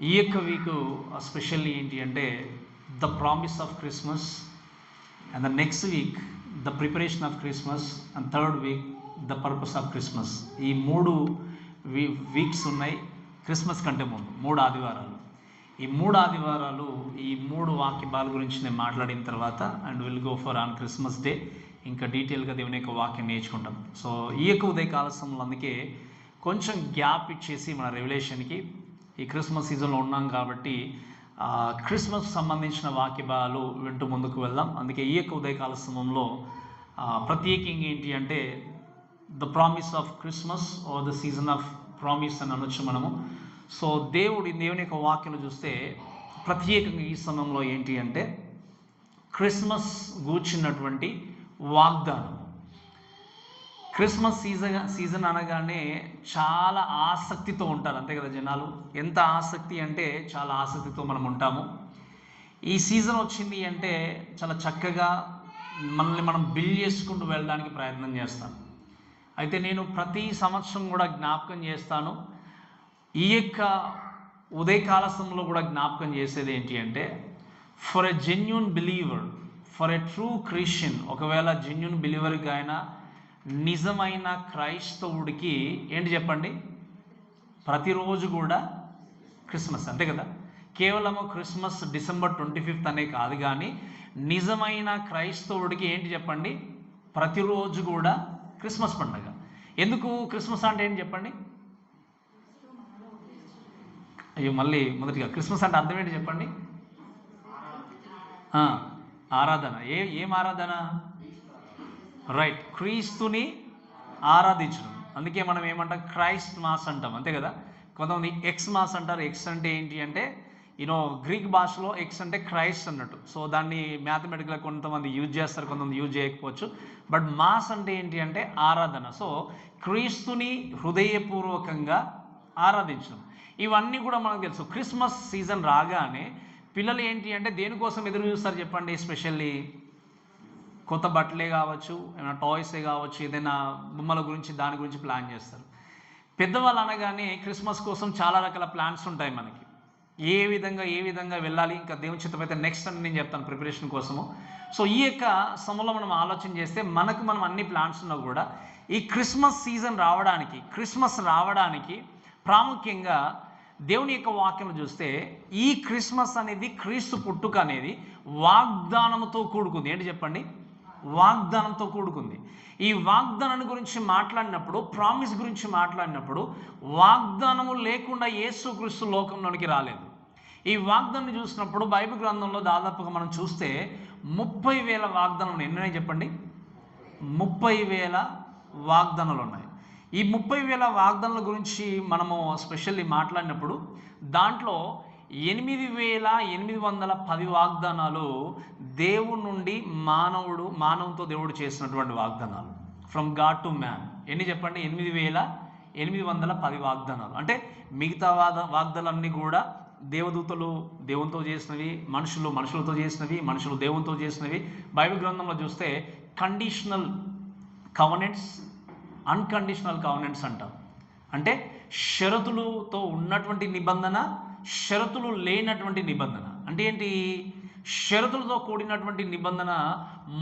ఈ యొక్క week specially ఏంటి అంటే the promise of Christmas and the next week the preparation of Christmas and third week the purpose of Christmas. ఈ మూడు weeks ఉన్నాయి Christmas కంటే ముందు, 3 ఆదివారాలు. ఈ 3 ఆదివారాలు ఈ 3 వాక్యాల గురించి నేను మాట్లాడిన తర్వాత and will go for on Christmas day ఇంకా డీటెయిల్గా దేవుని యొక్క వాక్యం నేర్చుకుంటాం. సో ఈ యొక్క ఉదయకాల సమయంలో అందుకే కొంచెం గ్యాప్ ఇచ్చేసి మన రెవల్యూషన్కి ఈ క్రిస్మస్ సీజన్లో ఉన్నాం కాబట్టి క్రిస్మస్ సంబంధించిన వాక్యాలు వింటూ ముందుకు వెళ్దాం. అందుకే ఈ యొక్క ఉదయకాల సమయంలో ప్రత్యేకంగా ఏంటి అంటే the promise of Christmas or the season of promise అని అనొచ్చు మనము. సో దేవుని యొక్క వాక్యాలు చూస్తే ప్రత్యేకంగా ఈ సమయంలో ఏంటి అంటే క్రిస్మస్ గూర్చినటువంటి వాగ్దానం. క్రిస్మస్ సీజన్ అనగానే చాలా ఆసక్తితో ఉంటారు, అంతే కదా జనాలు. ఎంత ఆసక్తి అంటే చాలా ఆసక్తితో మనం ఉంటాము. ఈ సీజన్ వచ్చింది అంటే చాలా చక్కగా మనల్ని మనం బిల్డ్ చేసుకుంటూ వెళ్ళడానికి ప్రయత్నం చేస్తాం. అయితే నేను ప్రతి సంవత్సరం కూడా జ్ఞాపకం చేస్తాను, ఈ యొక్క ఉదయకాల సమయంలో కూడా జ్ఞాపకం చేసేది ఏంటి అంటే for a genuine believer, for a true Christian, ఒకవేళ జెన్యూన్ బిలీవర్గా అయినా నిజమైన క్రైస్తవుడికి ఏంటి చెప్పండి, ప్రతిరోజు కూడా క్రిస్మస్, అంతే కదా. కేవలము క్రిస్మస్ డిసెంబర్ 25th అనే కాదు, కానీ నిజమైన క్రైస్తవుడికి ఏంటి చెప్పండి, ప్రతిరోజు కూడా క్రిస్మస్ పండుగ. ఎందుకు క్రిస్మస్ అంటే ఏంటి చెప్పండి? అయ్యో మళ్ళీ మొదటిగా క్రిస్మస్ అంటే అర్థం ఏంటి చెప్పండి? ఆరాధన. ఏం ఆరాధన? రైట్, క్రీస్తుని ఆరాధించడం. అందుకే మనం ఏమంటాం, క్రైస్ట్ మాస్ అంటాం, అంతే కదా. కొంతమంది ఎక్స్ మాస్ అంటారు. ఎక్స్ అంటే ఏంటి అంటే గ్రీక్ భాషలో ఎక్స్ అంటే క్రైస్ట్ అన్నట్టు. సో దాన్ని మ్యాథమెటిక్గా కొంతమంది యూజ్ చేస్తారు, కొంతమంది యూజ్ చేయకపోవచ్చు. బట్ మాస్ అంటే ఏంటి అంటే ఆరాధన. సో క్రీస్తుని హృదయపూర్వకంగా ఆరాధించడం, ఇవన్నీ కూడా మనకు తెలుసు. క్రిస్మస్ సీజన్ రాగానే పిల్లలు ఏంటి అంటే దేనికోసం ఎదురు చూస్తారు చెప్పండి? ఎస్పెషల్లీ కొత్త బట్టలే కావచ్చు, ఏమైనా టాయ్సే కావచ్చు, ఏదైనా బొమ్మల గురించి దాని గురించి ప్లాన్ చేస్తారు. పెద్దవాళ్ళు అనగానే క్రిస్మస్ కోసం చాలా రకాల ప్లాన్స్ ఉంటాయి మనకి. ఏ విధంగా వెళ్ళాలి, ఇంకా దేవుని చిత్తం అయితే నెక్స్ట్ అని నేను చెప్తాను ప్రిపరేషన్ కోసము. సో ఈ యొక్క సమయంలో మనం ఆలోచన చేస్తే మనం అన్ని ప్లాన్స్ ఉన్నా కూడా ఈ క్రిస్మస్ సీజన్ రావడానికి, క్రిస్మస్ రావడానికి ప్రాముఖ్యంగా దేవుని యొక్క వాక్యం చూస్తే ఈ క్రిస్మస్ అనేది, క్రీస్తు పుట్టుక అనేది వాగ్దానంతో కూడుకుంది. ఏంటి చెప్పండి? వాగ్దానంతో కూడుకుంది. ఈ వాగ్దానం గురించి మాట్లాడినప్పుడు, ప్రామిస్ గురించి మాట్లాడినప్పుడు, వాగ్దానము లేకుండా యేసుక్రీస్తు లోకంలోనికి రాలేదు. ఈ వాగ్దానం చూసినప్పుడు బైబిల్ గ్రంథంలో దాదాపుగా మనం చూస్తే 30,000 వాగ్దానాలు ఎన్నైనా చెప్పండి? 30,000 వాగ్దానాలు ఉన్నాయి. ఈ 30,000 వాగ్దానాల గురించి మనము స్పెషల్లీ మాట్లాడినప్పుడు దాంట్లో 8,810 వాగ్దానాలు దేవుడి నుండి మానవుతో దేవుడు చేసినటువంటి వాగ్దానాలు, ఫ్రమ్ గాడ్ టు మ్యాన్. ఎన్ని చెప్పండి? 8,810 వాగ్దానాలు. అంటే మిగతా వాగ్దానాలన్నీ కూడా దేవదూతలు దేవునితో చేసినవి, మనుషులతో చేసినవి, మనుషులు దేవునితో చేసినవి. బైబిల్ గ్రంథంలో చూస్తే కండిషనల్ కవనెంట్స్, అన్కండిషనల్ కవనెంట్స్ అంటాం. అంటే షరతులతో ఉన్నటువంటి నిబంధన, షరతులు లేనటువంటి నిబంధన. అంటే ఏంటి? షరతులతో కూడినటువంటి నిబంధన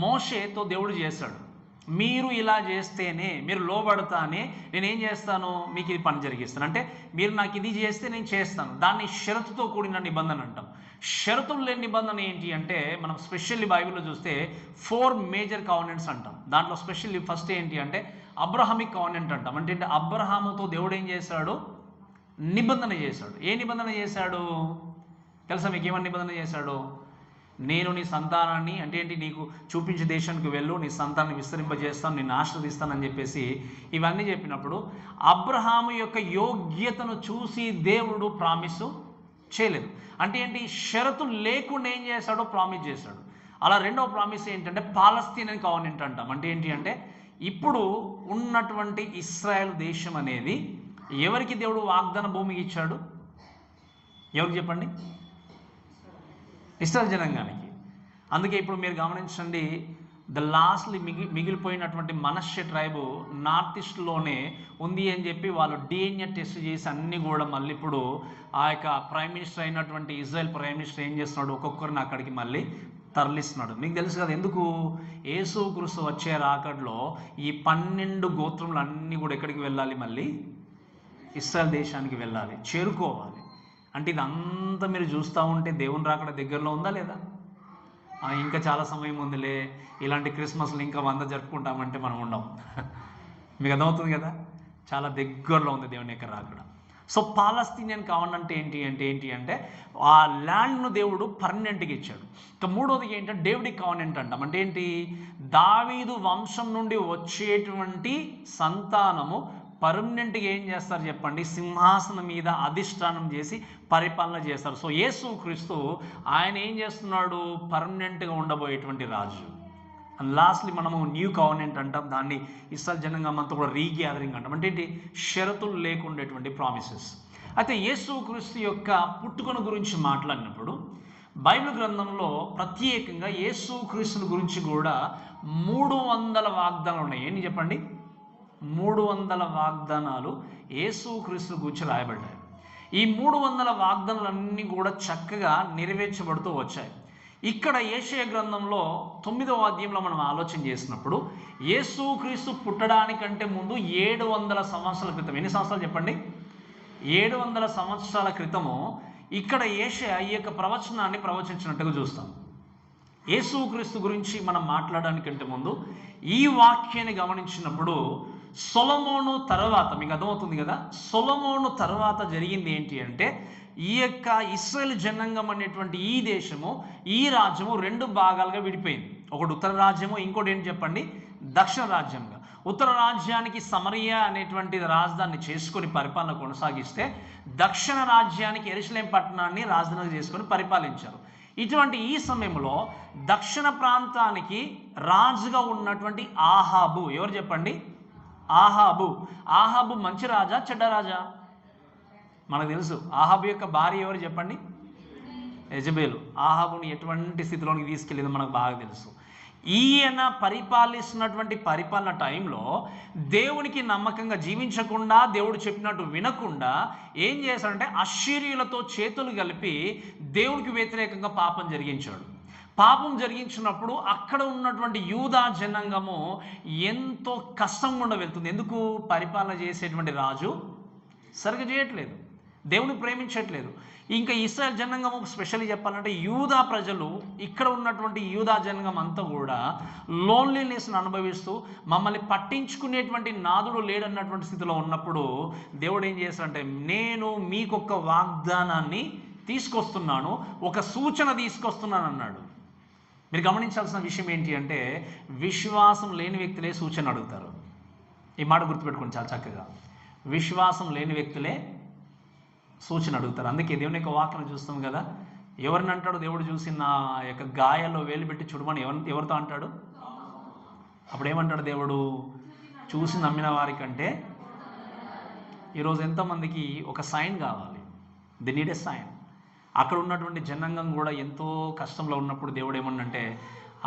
మోషేతో దేవుడు చేశాడు. మీరు ఇలా చేస్తేనే, మీరు లోబడతానే నేనేం చేస్తాను, మీకు ఇది పని జరిగిస్తాను. అంటే మీరు నాకు ఇది చేస్తే నేను చేస్తాను. దాన్ని షరతుతో కూడిన నిబంధన అంటాం. షరతులు లేని నిబంధన ఏంటి అంటే మనం స్పెషల్లీ బైబిల్లో చూస్తే 4 మేజర్ కవనెంట్స్ అంటాం. దాంట్లో స్పెషల్లీ ఫస్ట్ ఏంటి అంటే అబ్రహామిక్ కవనెంట్ అంటాం. అంటే అబ్రహాముతో దేవుడు ఏం చేశాడు? నిబంధన చేశాడు. ఏ నిబంధన చేశాడు తెలుసా మీకు? ఏమని నిబంధన చేశాడు? నేను నీ సంతానాన్ని, అంటే ఏంటి, నీకు చూపించే దేశానికి వెళ్ళు, నీ సంతానాన్ని విస్తరింపజేస్తాను, నిన్ను ఆశీర్వదిస్తానని చెప్పేసి ఇవన్నీ చెప్పినప్పుడు అబ్రహాము యొక్క యోగ్యతను చూసి దేవుడు ప్రామిస్ చేయలేదు. అంటే ఏంటి? షరతు లేకుండా ఏం చేశాడో ప్రామిస్ చేశాడు. అలా రెండవ ప్రామిస్ ఏంటంటే పాలస్తీన్ కవనెంట్ అంటాం. అంటే ఏంటి అంటే ఇప్పుడు ఉన్నటువంటి ఇస్రాయేల్ దేశం అనేది ఎవరికి దేవుడు వాగ్దాన భూమికి ఇచ్చాడు? ఎవరికి చెప్పండి? ఇస్రాయేల్ జనాంగానికి. అందుకే ఇప్పుడు మీరు గమనించండి, ద లాస్ట్లీ మిగిలిపోయినటువంటి మనష్య ట్రైబు నార్త్ ఈస్ట్లోనే ఉంది అని చెప్పి వాళ్ళు DNA టెస్ట్ చేసి అన్నీ కూడా మళ్ళీ ఇప్పుడు ఆ యొక్క ప్రైమ్ మినిస్టర్ అయినటువంటి ఇజ్రాయెల్ ప్రైమ్ మినిస్టర్ ఏం చేస్తున్నాడు, ఒక్కొక్కరిని అక్కడికి మళ్ళీ తరలిస్తున్నాడు. మీకు తెలుసు కదా ఎందుకు? యేసుక్రీస్తు వచ్చే రాకడలో ఈ 12 గోత్రములు అన్నీ కూడా ఎక్కడికి వెళ్ళాలి? మళ్ళీ ఇశ్రాయేల్ దేశానికి వెళ్ళాలి, చేరుకోవాలి. అంటే ఇదంతా మీరు చూస్తూ ఉంటే దేవుని రాకడ దగ్గరలో ఉందా లేదా? ఇంకా చాలా సమయం ఉందిలే, ఇలాంటి క్రిస్మస్లు ఇంకా 100 జరుపుకుంటామంటే మనం ఉండం. మీకు అర్థమవుతుంది కదా, చాలా దగ్గరలో ఉంది దేవుని యొక్క రాకడ. సో పాలస్తీనియన్ కావాలంటే ఏంటి అంటే ఆ ల్యాండ్ను దేవుడు పర్మనెంట్గా ఇచ్చాడు. ఇక మూడోది ఏంటంటే డేవిడిక్ కావనెంట్ అంటాం. అంటే ఏంటి? దావీదు వంశం నుండి వచ్చేటువంటి సంతానము పర్మనెంట్గా ఏం చేస్తారు చెప్పండి? సింహాసనం మీద అధిష్టానం చేసి పరిపాలన చేస్తారు. సో యేసుక్రీస్తు ఆయన ఏం చేస్తున్నాడు? పర్మనెంట్గా ఉండబోయేటువంటి రాజు. అండ్ లాస్ట్లీ మనము న్యూ కావనెంట్ అంటాం, దాన్ని ఇస్రాయేల్ జనాంగం అంతా కూడా రీగ్యాదరింగ్ అంటాం. అంటే ఏంటి? షరతులు లేకుండేటువంటి ప్రామిసెస్. అయితే యేసుక్రీస్తు యొక్క పుట్టుకను గురించి మాట్లాడినప్పుడు బైబిల్ గ్రంథంలో ప్రత్యేకంగా యేసుక్రీస్తుని గురించి కూడా 300 వాగ్దానాలు ఉన్నాయి. ఏంటి చెప్పండి? 300 వాగ్దానాలు యేసుక్రీస్తు గురించి రాయబడ్డాయి. ఈ 300 వాగ్దానాలన్నీ కూడా చక్కగా నెరవేర్చబడుతూ వచ్చాయి. ఇక్కడ యెషయా గ్రంథంలో 9వ అధ్యాయంలో మనం ఆలోచన చేసినప్పుడు యేసుక్రీస్తు పుట్టడానికంటే ముందు 700 సంవత్సరాల క్రితం, ఎన్ని సంవత్సరాలు చెప్పండి? 700 సంవత్సరాల క్రితము ఇక్కడ యెషయా ఈ యొక్క ప్రవచనాన్ని ప్రవచించినట్టుగా చూస్తాం. యేసుక్రీస్తు గురించి మనం మాట్లాడడానికంటే ముందు ఈ వాక్యాన్ని గమనించినప్పుడు సొలొమోను తర్వాత, మీకు అర్థమవుతుంది కదా, సొలొమోను తర్వాత జరిగింది ఏంటి అంటే ఈ యొక్క ఇశ్రాయేల్ జనాంగం అనేటువంటి ఈ దేశము, ఈ రాజ్యము 2 భాగాలుగా విడిపోయింది. ఒకటి ఉత్తర రాజ్యము, ఇంకోటి ఏంటి చెప్పండి? దక్షిణ రాజ్యంగా. ఉత్తర రాజ్యానికి సమరియా అనేటువంటి రాజధానిని చేసుకొని పరిపాలన కొనసాగిస్తే దక్షిణ రాజ్యానికి యెరూషలేం పట్టణాన్ని రాజధానిగా చేసుకొని పరిపాలించారు. ఇటువంటి ఈ సమయంలో దక్షిణ ప్రాంతానికి రాజుగా ఉన్నటువంటి ఆహాబు, ఎవరు చెప్పండి? ఆహాబు మంచి రాజా చెడ్డ రాజా? మనకు తెలుసు. ఆహాబు యొక్క భార్య ఎవరు చెప్పండి? యెజబెలు. ఆహాబుని ఎటువంటి స్థితిలోనికి తీసుకెళ్ళిందో మనకు బాగా తెలుసు. ఈయన పరిపాలిస్తున్నటువంటి పరిపాలన టైంలో దేవునికి నమ్మకంగా జీవించకుండా, దేవుడు చెప్పినట్టు వినకుండా ఏం చేశాడంటే అశ్షూరీయులతో చేతులు కలిపి దేవునికి వ్యతిరేకంగా పాపం జరిగించాడు. పాపం జరిగించినప్పుడు అక్కడ ఉన్నటువంటి యూదా జనాంగము ఎంతో కష్టం గుండా వెళ్తుంది. ఎందుకు? పరిపాలన చేసేటువంటి రాజు సరిగ్గా చేయట్లేదు, దేవుని ప్రేమించట్లేదు. ఇంకా ఇశ్రాయేల్ జనాంగం స్పెషల్లీ చెప్పాలంటే యూదా ప్రజలు, ఇక్కడ ఉన్నటువంటి యూదా జనాంగం అంతా కూడా లోన్లీనెస్ని అనుభవిస్తూ మమ్మల్ని పట్టించుకునేటువంటి నాదుడు లేడన్నటువంటి స్థితిలో ఉన్నప్పుడు దేవుడు ఏం చేస్తాడంటే, నేను మీకొక వాగ్దానాన్ని తీసుకొస్తున్నాను, ఒక సూచన తీసుకొస్తున్నాను అన్నాడు. మీరు గమనించాల్సిన విషయం ఏంటి అంటే విశ్వాసం లేని వ్యక్తులే సూచన అడుగుతారు. ఈ మాట గుర్తుపెట్టుకోండి చాలా చక్కగా. విశ్వాసం లేని వ్యక్తులే సూచన అడుగుతారు. అందుకే దేవుని యొక్క వాక్యం చూస్తాం కదా, ఎవరిని అంటాడు దేవుడు? చూసి నా యొక్క గాయాల్లో వేలు పెట్టి చూడమని ఎవరితో అంటాడు? అప్పుడు ఏమంటాడు దేవుడు? చూసి నమ్మిన వారికంటే. ఈరోజు ఎంతోమందికి ఒక సైన్ కావాలి, ది నీడ్ ఎ సైన్. అక్కడ ఉన్నటువంటి జనాంగం కూడా ఎంతో కష్టంలో ఉన్నప్పుడు దేవుడు ఏమన్నంటే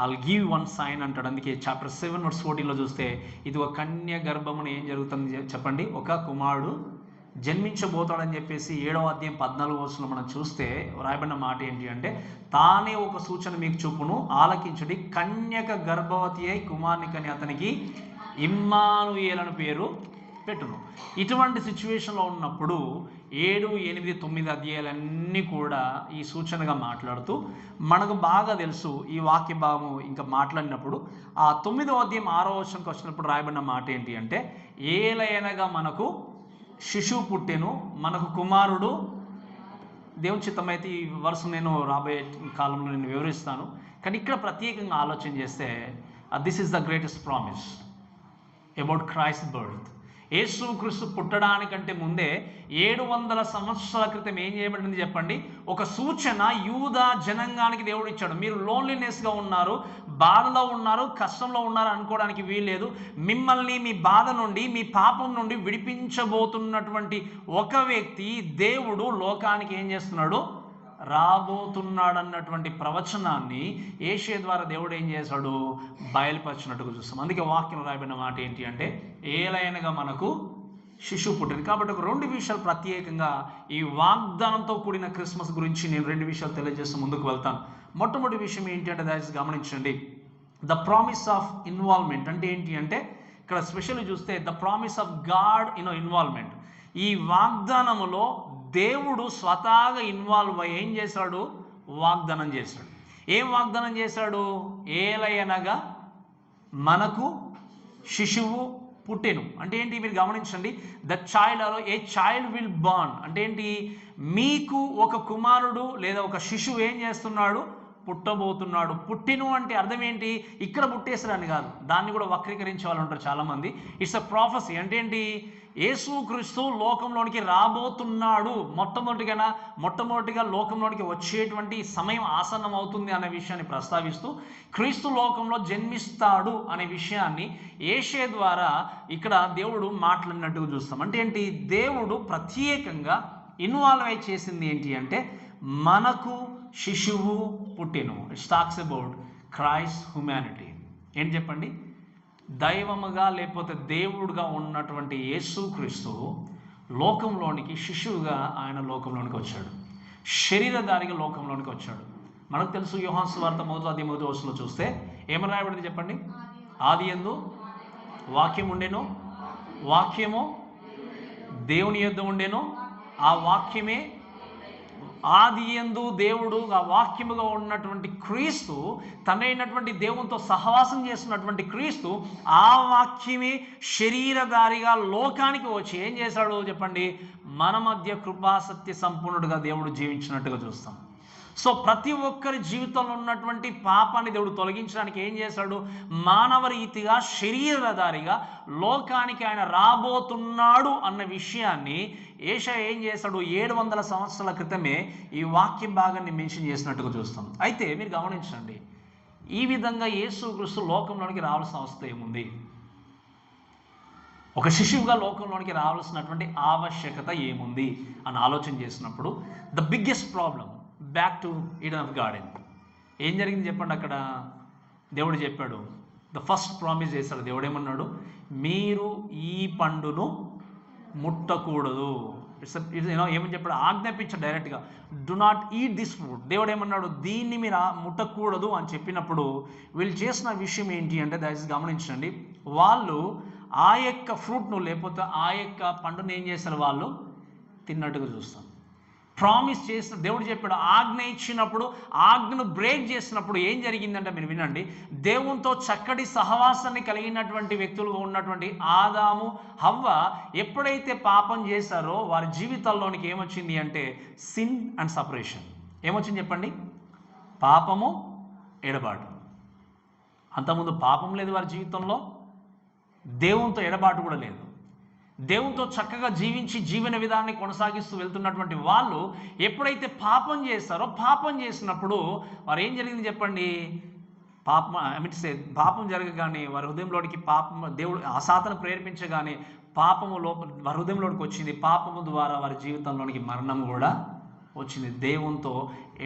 ఐల్ గివ్ వన్ సైన్ అంటాడు. అందుకే చాప్టర్ 7:14 చూస్తే ఇది ఒక కన్య గర్భమును ఏం జరుగుతుంది చెప్పండి? ఒక కుమారుడు జన్మించబోతాడని చెప్పేసి 7వ అధ్యాయం 14 మనం చూస్తే రాయబడిన మాట ఏంటి అంటే, తానే ఒక సూచన మీకు చూపును, ఆలకించుడి, కన్యక గర్భవతి అయి కుమారుని కని అతనికి ఇమ్మానుయేలు పేరు పెట్టును. ఇటువంటి సిచ్యువేషన్లో ఉన్నప్పుడు 7, 8, 9 అధ్యాయాలన్నీ కూడా ఈ సూచనగా మాట్లాడుతూ మనకు బాగా తెలుసు. ఈ వాక్య భాగము ఇంకా మాట్లాడినప్పుడు ఆ 9వ అధ్యాయం 6వ వచనంకి వచ్చినప్పుడు రాయబడిన మాట ఏంటి అంటే, ఏలయనగా మనకు శిశువు పుట్టెను, మనకు కుమారుడు. దేవుని చిత్తమైతే ఈ వరుస నేను రాబోయే కాలంలో నేను వివరిస్తాను. కానీ ఇక్కడ ప్రత్యేకంగా ఆలోచన చేస్తే this is the greatest promise about Christ birth. యేసుక్రీస్తు పుట్టడానికంటే ముందే 700 సంవత్సరాల క్రితం ఏం చేయబడింది చెప్పండి? ఒక సూచన యూదా జనాంగానికి దేవుడు ఇచ్చాడు. మీరు లోన్లీనెస్గా ఉన్నారు, బాధలో ఉన్నారు, కష్టంలో ఉన్నారు అనుకోవడానికి వీల్లేదు. మిమ్మల్ని మీ బాధ నుండి, మీ పాపం నుండి విడిపించబోతున్నటువంటి ఒక వ్యక్తి దేవుడు లోకానికి ఏం చేస్తున్నాడు? రాబోతున్నాడు అన్నటువంటి ప్రవచనాన్ని యేషయ ద్వారా దేవుడు ఏం చేశాడు, బయలుపరిచినట్టుగా చూస్తాం. అందుకే వాక్యం రాయబడిన మాట ఏంటి అంటే, ఏలైనగా మనకు శిశువు పుట్టింది. కాబట్టి ఒక 2 విషయాలు ప్రత్యేకంగా ఈ వాగ్దానంతో కూడిన క్రిస్మస్ గురించి నేను 2 విషయాలు తెలియజేస్తూ ముందుకు వెళ్తాను. మొట్టమొదటి విషయం ఏంటి అంటే, దయచేసి గమనించండి, ద ప్రామిస్ ఆఫ్ ఇన్వాల్వ్మెంట్. అంటే ఏంటి అంటే, ఇక్కడ స్పెషల్లీ చూస్తే the promise of God involvement. ఈ వాగ్దానములో దేవుడు స్వతహాగా ఇన్వాల్వ్ అయ్యి ఏం చేశాడు, వాగ్దానం చేశాడు. ఏం వాగ్దానం చేశాడు, ఏలయనగా మనకు శిశువు పుట్టెను. అంటే ఏంటి మీరు గమనించండి, the child or A child will born. అంటే ఏంటి, మీకు ఒక కుమారుడు లేదా ఒక శిశువు ఏం చేస్తున్నాడు, పుట్టబోతున్నాడు. పుట్టిను అంటే అర్థం ఏంటి, ఇక్కడ పుట్టేసారని కాదు, దాన్ని కూడా వక్రీకరించే వాళ్ళు ఉంటారు చాలామంది. It's a prophecy. అంటే ఏంటి, యేసుక్రీస్తు లోకంలోనికి రాబోతున్నాడు, మొట్టమొదటిగా లోకంలోనికి వచ్చేటువంటి సమయం ఆసన్నం అవుతుంది అనే విషయాన్ని ప్రస్తావిస్తూ క్రీస్తు లోకంలో జన్మిస్తాడు అనే విషయాన్ని యేషయ ద్వారా ఇక్కడ దేవుడు మాట్లాడినట్టుగా చూస్తాం. అంటే ఏంటి, దేవుడు ప్రత్యేకంగా ఇన్వాల్వ్ అయి చేసింది ఏంటి అంటే, మనకు శిశువు పుట్టెను. It's talks about Christ humanity. ఏంటి చెప్పండి, దైవముగా లేకపోతే దేవుడుగా ఉన్నటువంటి యేసుక్రీస్తు లోకంలోనికి శిశువుగా ఆయన లోకంలోనికి వచ్చాడు, శరీరధారిగా లోకంలోనికి వచ్చాడు. మనకు తెలుసు, యోహాను సువార్త 1:1 చూస్తే ఏమని రాయబడింది చెప్పండి, ఆదియందు వాక్యం ఉండెను, వాక్యము దేవుని యొద్ద ఉండెను, ఆ వాక్యమే ఆదియందు దేవుడు, ఆ వాక్యముగా ఉన్నటువంటి క్రీస్తు, తనైనటువంటి దేవునితో సహవాసం చేస్తున్నటువంటి క్రీస్తు, ఆ వాక్యమే శరీరధారిగా లోకానికి వచ్చి ఏం చేశాడు చెప్పండి, మన మధ్య కృపాసత్య సంపూర్ణుడుగా దేవుడు జీవించినట్టుగా చూస్తాం. సో ప్రతి ఒక్కరి జీవితంలో ఉన్నటువంటి పాపాన్ని దేవుడు తొలగించడానికి ఏం చేశాడు, మానవ రీతిగా శరీరధారిగా లోకానికి ఆయన రాబోతున్నాడు అన్న విషయాన్ని యేషయ ఏం చేశాడు, 700 సంవత్సరాల క్రితమే ఈ వాక్య భాగాన్ని మెన్షన్ చేసినట్టుగా చూస్తాం. అయితే మీరు గమనించండి, ఈ విధంగా యేసుక్రీస్తు లోకంలోనికి రావాల్సిన అవసరం ఏముంది, ఒక శిశువుగా లోకంలోనికి రావాల్సినటువంటి ఆవశ్యకత ఏముంది అని ఆలోచన చేసినప్పుడు the biggest problem back to Eden of garden. ఏం జరిగింది చెప్పండి, అక్కడ దేవుడు చెప్పాడు, ద ఫస్ట్ ప్రామిస్ చేశాడు. దేవుడు ఏమన్నాడు, మీరు ఈ పండును ముట్టకూడదు. ఏమని చెప్పాడు, ఆజ్ఞాపించాడు డైరెక్ట్గా, do not eat this food. దేవుడు ఏమన్నాడు, దీన్ని మీరు ముట్టకూడదు అని చెప్పినప్పుడు వీళ్ళు చేసిన విషయం ఏంటి అంటే, దయచేసి గమనించండి, వాళ్ళు ఆ యొక్క ఫ్రూట్ను లేకపోతే ఆ యొక్క పండును ఏం చేశారు, వాళ్ళు తిన్నట్టుగా చూస్తాం. ప్రామిస్ చేసిన దేవుడు చెప్పాడు, ఆజ్ఞ ఇచ్చినప్పుడు ఆజ్ఞను బ్రేక్ చేసినప్పుడు ఏం జరిగిందంటే, మీరు వినండి, దేవునితో చక్కటి సహవాసాన్ని కలిగినటువంటి వ్యక్తులుగా ఉన్నటువంటి ఆదాము హవ్వ ఎప్పుడైతే పాపం చేశారో వారి జీవితాల్లోనికి ఏమొచ్చింది అంటే, సిన్ అండ్ సపరేషన్. ఏమొచ్చింది చెప్పండి, పాపము, ఎడబాటు. అంతకుముందు పాపం లేదు వారి జీవితంలో, దేవునితో ఎడబాటు కూడా లేదు. దేవునితో చక్కగా జీవించి జీవన విధానాన్ని కొనసాగిస్తూ వెళ్తున్నటువంటి వాళ్ళు ఎప్పుడైతే పాపం చేస్తారో, పాపం చేసినప్పుడు వారు ఏం జరిగింది చెప్పండి, పాపం జరగగానే వారి హృదయంలోనికి పాపం, దేవుడు అసాతను ప్రేరేపించగానే పాపము వారి హృదయంలోనికి వచ్చింది. పాపము ద్వారా వారి జీవితంలోనికి మరణం కూడా వచ్చింది. దేవునితో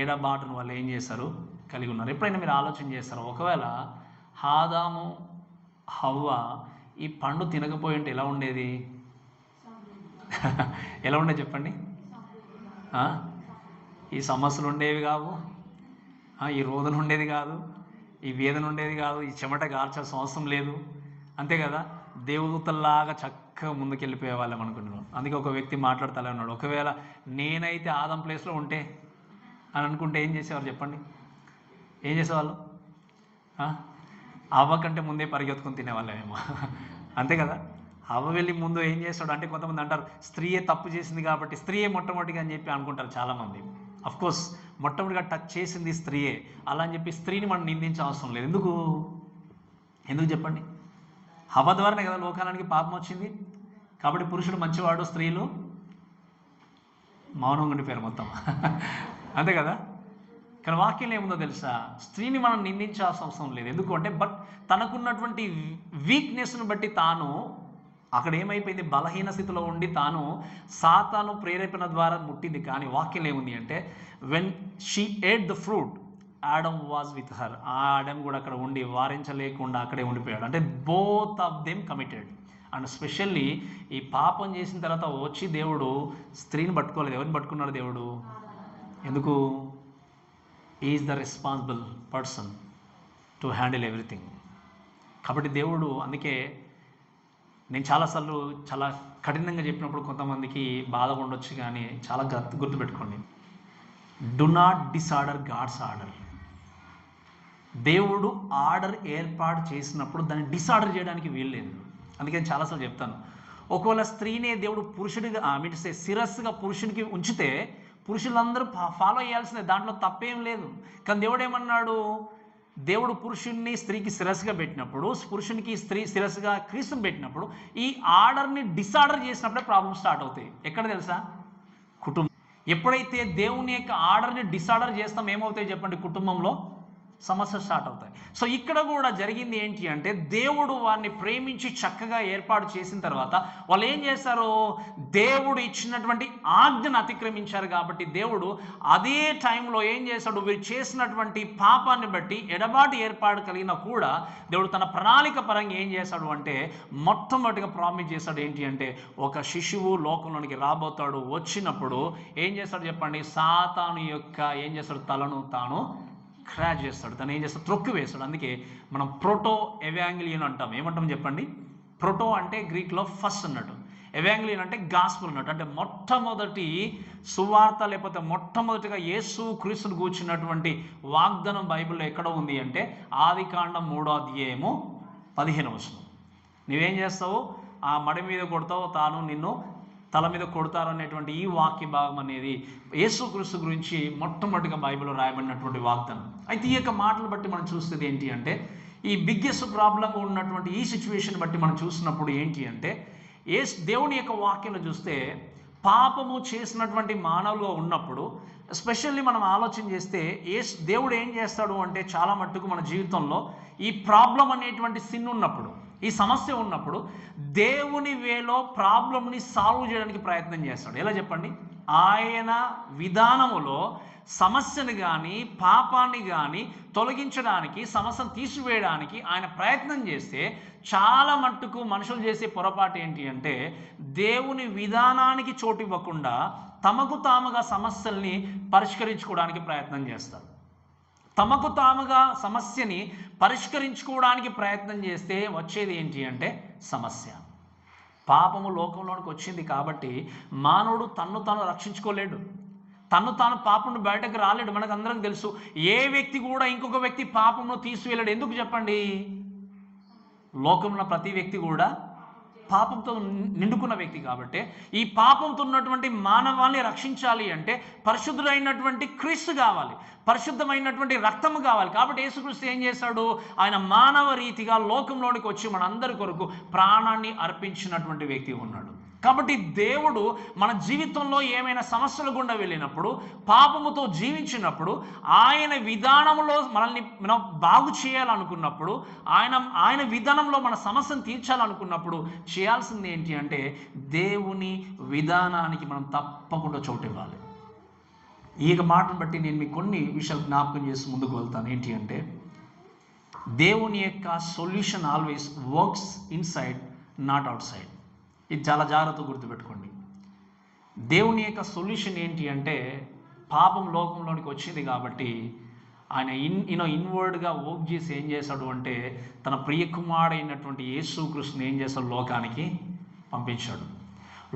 ఎడబాటును వాళ్ళు ఏం చేశారు, కలిగి ఉన్నారు. ఎప్పుడైనా మీరు ఆలోచన చేస్తారు, ఒకవేళ ఆదాము హవ్వ ఈ పండు తినకపోయి ఉంటే ఎలా ఉండేది, ఎలా ఉండేది చెప్పండి, ఈ సమస్యలు ఉండేవి కావు, ఈ రోదన ఉండేది కాదు, ఈ వేదన ఉండేది కాదు, ఈ చెమట గార్చాల్సిన అవసరం లేదు, అంతే కదా, దేవదూతల్లాగా చక్కగా ముందుకెళ్ళిపోయే వాళ్ళం అనుకుంటున్నాం. అందుకే ఒక వ్యక్తి మాట్లాడుతూనే ఉన్నాడు, ఒకవేళ నేనైతే ఆదం ప్లేస్లో ఉంటే అని అనుకుంటే ఏం చేసేవారు చెప్పండి, ఏం చేసేవాళ్ళు, అవ్వ కంటే ముందే పరిగెత్తుకొని తినేవాళ్ళమేమో, అంతే కదా. అవ్వ వెళ్ళి ముందు ఏం చేస్తాడు అంటే, కొంతమంది అంటారు స్త్రీయే తప్పు చేసింది కాబట్టి స్త్రీయే మొట్టమొదటిగా అని చెప్పి అనుకుంటారు చాలామంది. అఫ్కోర్స్ మొట్టమొదటిగా టచ్ చేసింది స్త్రీయే, అలా అని చెప్పి స్త్రీని మనం నిందించే అవసరం లేదు. ఎందుకు చెప్పండి, హవ్వ ద్వారానే కదా లోకానికి పాపం వచ్చింది. కాబట్టి పురుషుడు మంచివాడు, స్త్రీలు మౌనంగా ఉండిపోయారు మొత్తం, అంతే కదా. కానీ వాక్యంలో ఏముందో తెలుసా, స్త్రీని మనం నిందించాల్సిన అవసరం లేదు. ఎందుకంటే తనకున్నటువంటి వీక్నెస్ను బట్టి తాను అక్కడ ఏమైపోయింది, బలహీన స్థితిలో ఉండి తాను సాతాను ప్రేరేపణ ద్వారా ముట్టింది. కానీ వాక్యం ఏముంది అంటే, when she ate the fruit Adam was with her. ఆ ఆడమ్ కూడా అక్కడ ఉండి వారించలేకుండా అక్కడే ఉండిపోయాడు. అంటే both of them committed. And specially ఈ పాపం చేసిన తర్వాత వచ్చి దేవుడు స్త్రీని పట్టుకోలేదు. ఎవరిని పట్టుకున్నాడు దేవుడు? ఎందుకు? Is the responsible person to handle everything. కాబట్టి దేవుడు, అందుకే నేను చాలాసార్లు చాలా కఠినంగా చెప్పినప్పుడు కొంతమందికి బాధగా ఉండొచ్చు, కానీ చాలా గుర్తుపెట్టుకోండి, do not disorder God's order. దేవుడు ఆర్డర్ ఏర్పాటు చేసినప్పుడు దాన్ని డిసార్డర్ చేయడానికి వీల్లేదు. అందుకే నేను చాలాసార్లు చెప్తాను, ఒకవేళ స్త్రీనే దేవుడు పురుషుడిగా శిరస్సుగా పురుషునికి ఉంచితే పురుషులందరూ ఫాలో చేయాల్సిందే, దాంట్లో తప్పేం లేదు. కానీ దేవుడు ఏమన్నాడు? దేవుడు పురుషుణ్ణి స్త్రీకి శిరస్సుగా పెట్టినప్పుడు, పురుషునికి స్త్రీ శిరస్సుగా క్రీస్తుని పెట్టినప్పుడు, ఈ ఆర్డర్ని డిసార్డర్ చేసినప్పుడే ప్రాబ్లమ్ స్టార్ట్ అవుతాయి. ఎక్కడ తెలుసా? కుటుంబం. ఎప్పుడైతే దేవుని యొక్క ఆర్డర్ని డిసార్డర్ చేస్తాం ఏమవుతాయి చెప్పండి? కుటుంబంలో సమస్యలు స్టార్ట్ అవుతాయి. సో ఇక్కడ కూడా జరిగింది ఏంటి అంటే, దేవుడు వారిని ప్రేమించి చక్కగా ఏర్పాటు చేసిన తర్వాత వాళ్ళు ఏం చేశారు? దేవుడు ఇచ్చినటువంటి ఆజ్ఞను అతిక్రమించారు. కాబట్టి దేవుడు అదే టైంలో ఏం చేశాడు? వీరు చేసినటువంటి పాపాన్ని బట్టి ఎడబాటు ఏర్పాటు కలిగినా కూడా దేవుడు తన ప్రణాళిక పరంగా ఏం చేశాడు అంటే, మొట్టమొదటిగా ప్రామిస్ చేశాడు ఏంటి అంటే, ఒక శిశువు లోకంలోనికి రాబోతాడు. వచ్చినప్పుడు ఏం చేస్తాడు చెప్పండి? సాతాను యొక్క ఏం చేస్తాడు? తలను తాను క్రాష్ చేస్తాడు. తను ఏం చేస్తాడు? త్రొక్కి వేస్తాడు. అందుకే మనం ప్రోటో ఎవాంగిలియన్ అంటాం. ఏమంటాం చెప్పండి? ప్రోటో అంటే గ్రీక్లో ఫస్ట్ అన్నట్టు, ఎవాంగిలియన్ అంటే గాస్పుల్ అన్నట్టు. అంటే మొట్టమొదటి సువార్త, లేకపోతే మొట్టమొదటిగా యేసు క్రీస్తును కూర్చున్నటువంటి వాగ్దానం బైబిల్లో ఎక్కడ ఉంది అంటే, ఆదికాండం 3వ అధ్యాయము 15వ వచనం. నువ్వేం చేస్తావు? ఆ మడి మీద కొడతావు, తాను నిన్ను తల మీద కొడతారు అనేటువంటి ఈ వాక్య భాగం అనేది యేసుక్రీస్తు గురించి మొట్టమొదటిగా బైబిల్లో రాయబడినటువంటి వాగ్దానం. అయితే ఈ యొక్క మాటలు బట్టి మనం చూసేది ఏంటి అంటే, ఈ బిగ్గెస్ట్ ప్రాబ్లంగా ఉన్నటువంటి ఈ సిచ్యువేషన్ బట్టి మనం చూసినప్పుడు ఏంటి అంటే, దేవుని యొక్క వాక్యంలో చూస్తే పాపము చేసినటువంటి మానవులుగా ఉన్నప్పుడు, ఎస్పెషల్లీ మనం ఆలోచన చేస్తే దేవుడు ఏం చేస్తాడు అంటే, చాలా మట్టుకు మన జీవితంలో ఈ ప్రాబ్లం అనేటువంటి సిన్ ఉన్నప్పుడు, ఈ సమస్య ఉన్నప్పుడు దేవుని వేలో ప్రాబ్లంని సాల్వ్ చేయడానికి ప్రయత్నం చేస్తాడు. ఎలా చెప్పండి? ఆయన విధానములో సమస్యను కానీ పాపాన్ని కానీ తొలగించడానికి, సమస్యను తీసివేయడానికి ఆయన ప్రయత్నం చేస్తే, చాలా మట్టుకు మనుషులు చేసే పొరపాటు ఏంటి అంటే, దేవుని విధానానికి చోటు ఇవ్వకుండా తమకు తాముగా సమస్యల్ని పరిష్కరించుకోవడానికి ప్రయత్నం చేస్తారు. తమకు తాముగా సమస్యని పరిష్కరించుకోవడానికి ప్రయత్నం చేస్తే వచ్చేది ఏంటి అంటే సమస్య. పాపము లోకంలోనికి వచ్చింది కాబట్టి మానవుడు తన్ను తాను రక్షించుకోలేడు, తన్ను తాను పాపం బయటకు రాలేడు. మనకు అందరికి తెలుసు, ఏ వ్యక్తి కూడా ఇంకొక వ్యక్తి పాపంలో తీసివేయలేడు. ఎందుకు చెప్పండి? లోకంలో ప్రతి వ్యక్తి కూడా పాపంతో నిండుకున్న వ్యక్తి. కాబట్టి ఈ పాపంతో ఉన్నటువంటి మానవాన్ని రక్షించాలి అంటే పరిశుద్ధుడైనటువంటి క్రీస్తు కావాలి, పరిశుద్ధమైనటువంటి రక్తము కావాలి. కాబట్టి యేసుక్రీస్తు ఏం చేశాడు? ఆయన మానవ రీతిగా లోకంలోనికి వచ్చి మనందరి కొరకు ప్రాణాన్ని అర్పించినటువంటి వ్యక్తి ఉన్నాడు. కాబట్టి దేవుడు మన జీవితంలో ఏమైనా సమస్యలు గుండా వెళ్ళినప్పుడు, పాపముతో జీవించినప్పుడు, ఆయన విధానంలో మనల్ని మనం బాగు చేయాలనుకున్నప్పుడు, ఆయన విధానంలో మన సమస్యను తీర్చాలనుకున్నప్పుడు చేయాల్సింది ఏంటి అంటే, దేవుని విధానానికి మనం తప్పకుండా చోటు ఇవ్వాలి. ఈ మాటను బట్టి నేను మీకు కొన్ని విషయాలు జ్ఞాపకం చేసి ముందుకు వెళ్తాను. ఏంటి అంటే, దేవుని యొక్క solution always works inside, not out side. ఇది చాలా జాగ్రత్తగా గుర్తుపెట్టుకోండి. దేవుని యొక్క సొల్యూషన్ ఏంటి అంటే, పాపం లోకంలోనికి వచ్చింది కాబట్టి ఆయన ఇన్వర్డ్గా వర్క్ చేసి ఏం చేశాడు అంటే, తన ప్రియకుమారుడైనటువంటి యేసుక్రీస్తుని ఏం చేశాడు? లోకానికి పంపించాడు.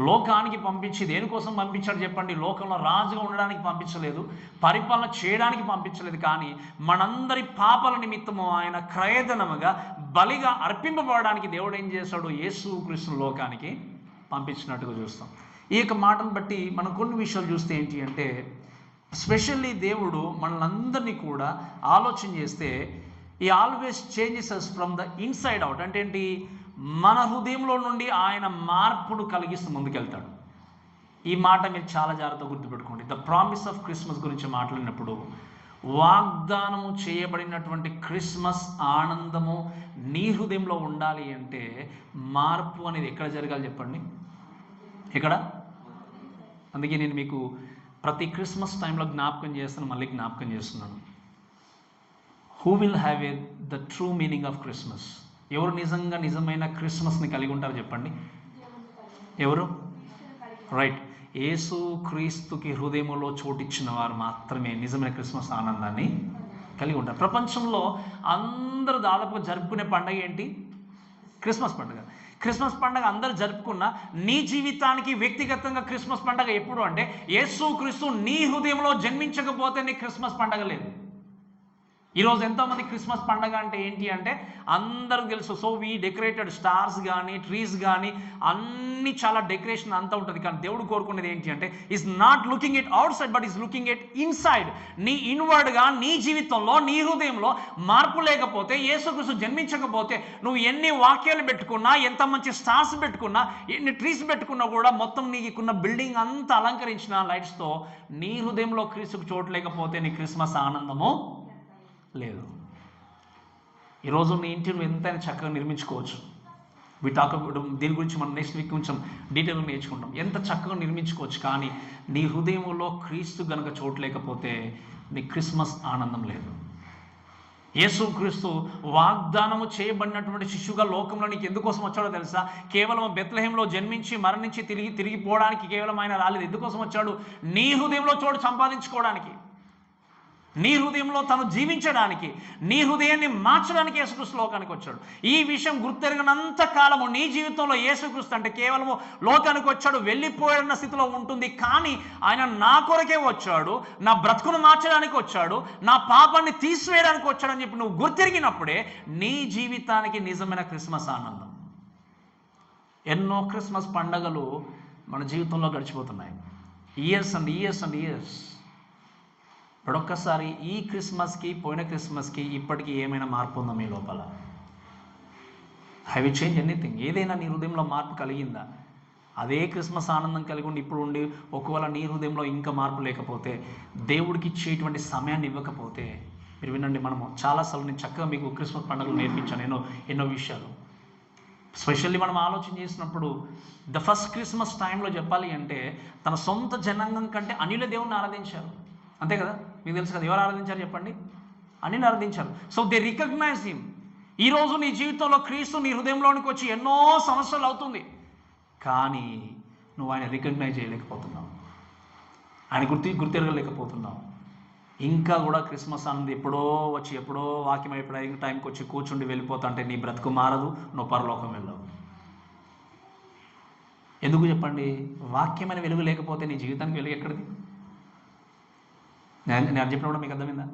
లోకానికి పంపించి దేనికోసం పంపించాడు చెప్పండి? లోకంలో రాజుగా ఉండడానికి పంపించలేదు, పరిపాలన చేయడానికి పంపించలేదు. కానీ మనందరి పాపాల నిమిత్తము ఆయన క్రయధనముగా బలిగా అర్పింపబడడానికి దేవుడు ఏం చేశాడు? యేసుక్రీస్తును లోకానికి పంపించినట్టుగా చూస్తాం. ఈ యొక్క మాటను బట్టి మనం కొన్ని విషయాలు చూస్తే ఏంటి అంటే, స్పెషల్లీ దేవుడు మనల్ని కూడా ఆలోచన చేస్తే, ఈ always changes us from the inside out. అంటే ఏంటి? మన హృదయంలో నుండి ఆయన మార్పును కలిగిస్తూ ముందుకెళ్తాడు. ఈ మాట మీరు చాలా జాగ్రత్తగా గుర్తుపెట్టుకోండి. ద ప్రామిస్ ఆఫ్ క్రిస్మస్ గురించి మాట్లాడినప్పుడు వాగ్దానము చేయబడినటువంటి క్రిస్మస్ ఆనందము నీ హృదయంలో ఉండాలి అంటే మార్పు అనేది ఎక్కడ జరగాలి చెప్పండి? ఎక్కడ? అందుకే నేను మీకు ప్రతి క్రిస్మస్ టైంలో జ్ఞాపకం చేస్తాను, మళ్ళీ జ్ఞాపకం చేస్తున్నాను. Who will have the true meaning of Christmas? ఎవరు నిజంగా నిజమైన క్రిస్మస్ని కలిగి ఉంటారు చెప్పండి? ఎవరు? రైట్, యేసు క్రీస్తుకి హృదయంలో చోటిచ్చిన వారు మాత్రమే నిజమైన క్రిస్మస్ ఆనందాన్ని కలిగి ఉంటారు. ప్రపంచంలో అందరూ దాదాపుగా జరుపుకునే పండుగ ఏంటి? క్రిస్మస్ పండుగ. క్రిస్మస్ పండుగ అందరూ జరుపుకున్న నీ జీవితానికి వ్యక్తిగతంగా క్రిస్మస్ పండుగ ఎప్పుడు అంటే యేసు క్రీస్తు నీ హృదయంలో జన్మించకపోతే నీ క్రిస్మస్ పండుగ లేదు. ఈరోజు ఎంతోమంది క్రిస్మస్ పండుగ అంటే ఏంటి అంటే అందరికి తెలుసు. సో వీ డెకరేటెడ్ స్టార్స్ కానీ ట్రీస్ కానీ అన్నీ చాలా డెకరేషన్ అంతా ఉంటుంది. కానీ దేవుడు కోరుకునేది ఏంటి అంటే is not looking at out side but is looking at inside. నీ ఇన్వర్డ్గా నీ జీవితంలో నీ హృదయంలో మార్పు లేకపోతే, యేసుక్రీస్తు జన్మించకపోతే నువ్వు ఎన్ని వాక్యాలు పెట్టుకున్నా, ఎంత మంచి స్టార్స్ పెట్టుకున్నా, ఎన్ని ట్రీస్ పెట్టుకున్నా కూడా మొత్తం నీకున్న బిల్డింగ్ అంతా అలంకరించిన లైట్స్తో నీ హృదయంలో క్రీస్తుకు చోటు లేకపోతే నీ క్రిస్మస్ ఆనందము లేదు. ఈరోజు నీ ఇంటిని ఎంతైనా చక్కగా నిర్మించుకోవచ్చు. దీని గురించి మనం నెక్స్ట్ వీక్ కొంచెం డీటెయిల్గా నేర్చుకుంటాం. ఎంత చక్కగా నిర్మించుకోవచ్చు, కానీ నీ హృదయంలో క్రీస్తు గనక చోటు లేకపోతే నీ క్రిస్మస్ ఆనందం లేదు. యేసు క్రీస్తు వాగ్దానము చేయబడినటువంటి శిశువుగా లోకంలో నీకు ఎందుకోసం వచ్చాడో తెలుసా? కేవలం బెత్లెహేంలో జన్మించి మరణించి తిరిగిపోవడానికి కేవలం ఆయన రాలేదు. ఎందుకోసం వచ్చాడు? నీ హృదయంలో చోటు సంపాదించుకోవడానికి, నీ హృదయంలో తను జీవించడానికి, నీ హృదయాన్ని మార్చడానికి యేసుక్రీస్తు లోకానికి వచ్చాడు. ఈ విషయం గుర్తెరిగినంత కాలము నీ జీవితంలో యేసుక్రీస్తు అంటే కేవలము లోకానికి వచ్చాడు, వెళ్ళిపోయిన స్థితిలో ఉంటుంది. కానీ ఆయన నా కొరకే వచ్చాడు, నా బ్రతుకును మార్చడానికి వచ్చాడు, నా పాపాన్ని తీసివేయడానికి వచ్చాడని చెప్పి నువ్వు గుర్తెరిగినప్పుడే నీ జీవితానికి నిజమైన క్రిస్మస్ ఆనందం. ఎన్నో క్రిస్మస్ పండగలు మన జీవితంలో గడిచిపోతున్నాయి, years and years and years. ఇప్పుడు ఒక్కసారి ఈ క్రిస్మస్కి పోయిన క్రిస్మస్కి ఇప్పటికీ ఏమైనా మార్పు ఉందా మీ లోపల? Have you change anything? ఏదైనా నీ హృదయంలో మార్పు కలిగిందా? అదే క్రిస్మస్ ఆనందం కలిగి ఉండి ఇప్పుడు ఉండి ఒకవేళ నీ హృదయంలో ఇంకా మార్పు లేకపోతే, దేవుడికి ఇచ్చేటువంటి సమయాన్ని ఇవ్వకపోతే, మీరు వినండి, మనము చాలాసార్లు నేను చక్కగా మీకు క్రిస్మస్ పండుగలు నేర్పించాను ఎన్నో విషయాలు. స్పెషల్లీ మనం ఆలోచన చేసినప్పుడు ద ఫస్ట్ క్రిస్మస్ టైంలో చెప్పాలి అంటే తన సొంత జనాంగం కంటే అనిల దేవుణ్ణి ఆరాధించారు. అంతే కదా? మీకు తెలుసు కదా, ఎవరు ఆరాధించారు చెప్పండి? అనిని ఆరాధించారు. So they recognize him. ఈరోజు నీ జీవితంలో క్రీస్తు నీ హృదయంలోనికి వచ్చి ఎన్నో సంవత్సరాలు అవుతుంది, కానీ నువ్వు ఆయన రికగ్నైజ్ చేయలేకపోతున్నావు, ఆయన గుర్తెరగలేకపోతున్నావు. ఇంకా కూడా క్రిస్మస్ అన్నది ఎప్పుడో వచ్చి ఎప్పుడో వాక్యం అయిపోయిన టైంకి వచ్చి కూర్చుండి వెళ్ళిపోతా అంటే నీ బ్రతుకు మారదు, నువ్వు పరలోకం వెళ్ళవు. ఎందుకు చెప్పండి? వాక్యమైన వెలుగు లేకపోతే నీ జీవితానికి వెలుగు ఎక్కడిది? నేను చెప్పినప్పుడు మీకు అర్థమైందా?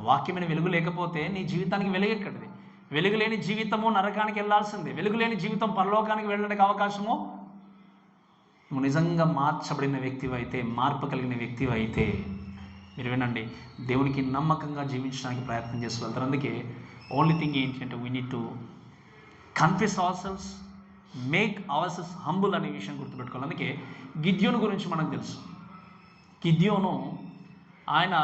వాక్యమైన వెలుగు లేకపోతే నీ జీవితానికి వెలుగు ఎక్కడిది? వెలుగు లేని జీవితము నరకానికి వెళ్ళాల్సిందే. వెలుగు లేని జీవితం పరలోకానికి వెళ్ళడానికి అవకాశము. నువ్వు నిజంగా మార్చబడిన వ్యక్తివి అయితే, మార్పు కలిగిన వ్యక్తివి అయితే, మీరు వినండి, దేవునికి నమ్మకంగా జీవించడానికి ప్రయత్నం చేస్తూ వెళ్తారు. అందుకే ఓన్లీ థింగ్ ఏంటి అంటే we need to confess hour cells, make our cells humble అనే విషయం గుర్తుపెట్టుకోవాలి. అందుకే గిద్యోను గురించి మనకు తెలుసు. గిద్యోను ఆయన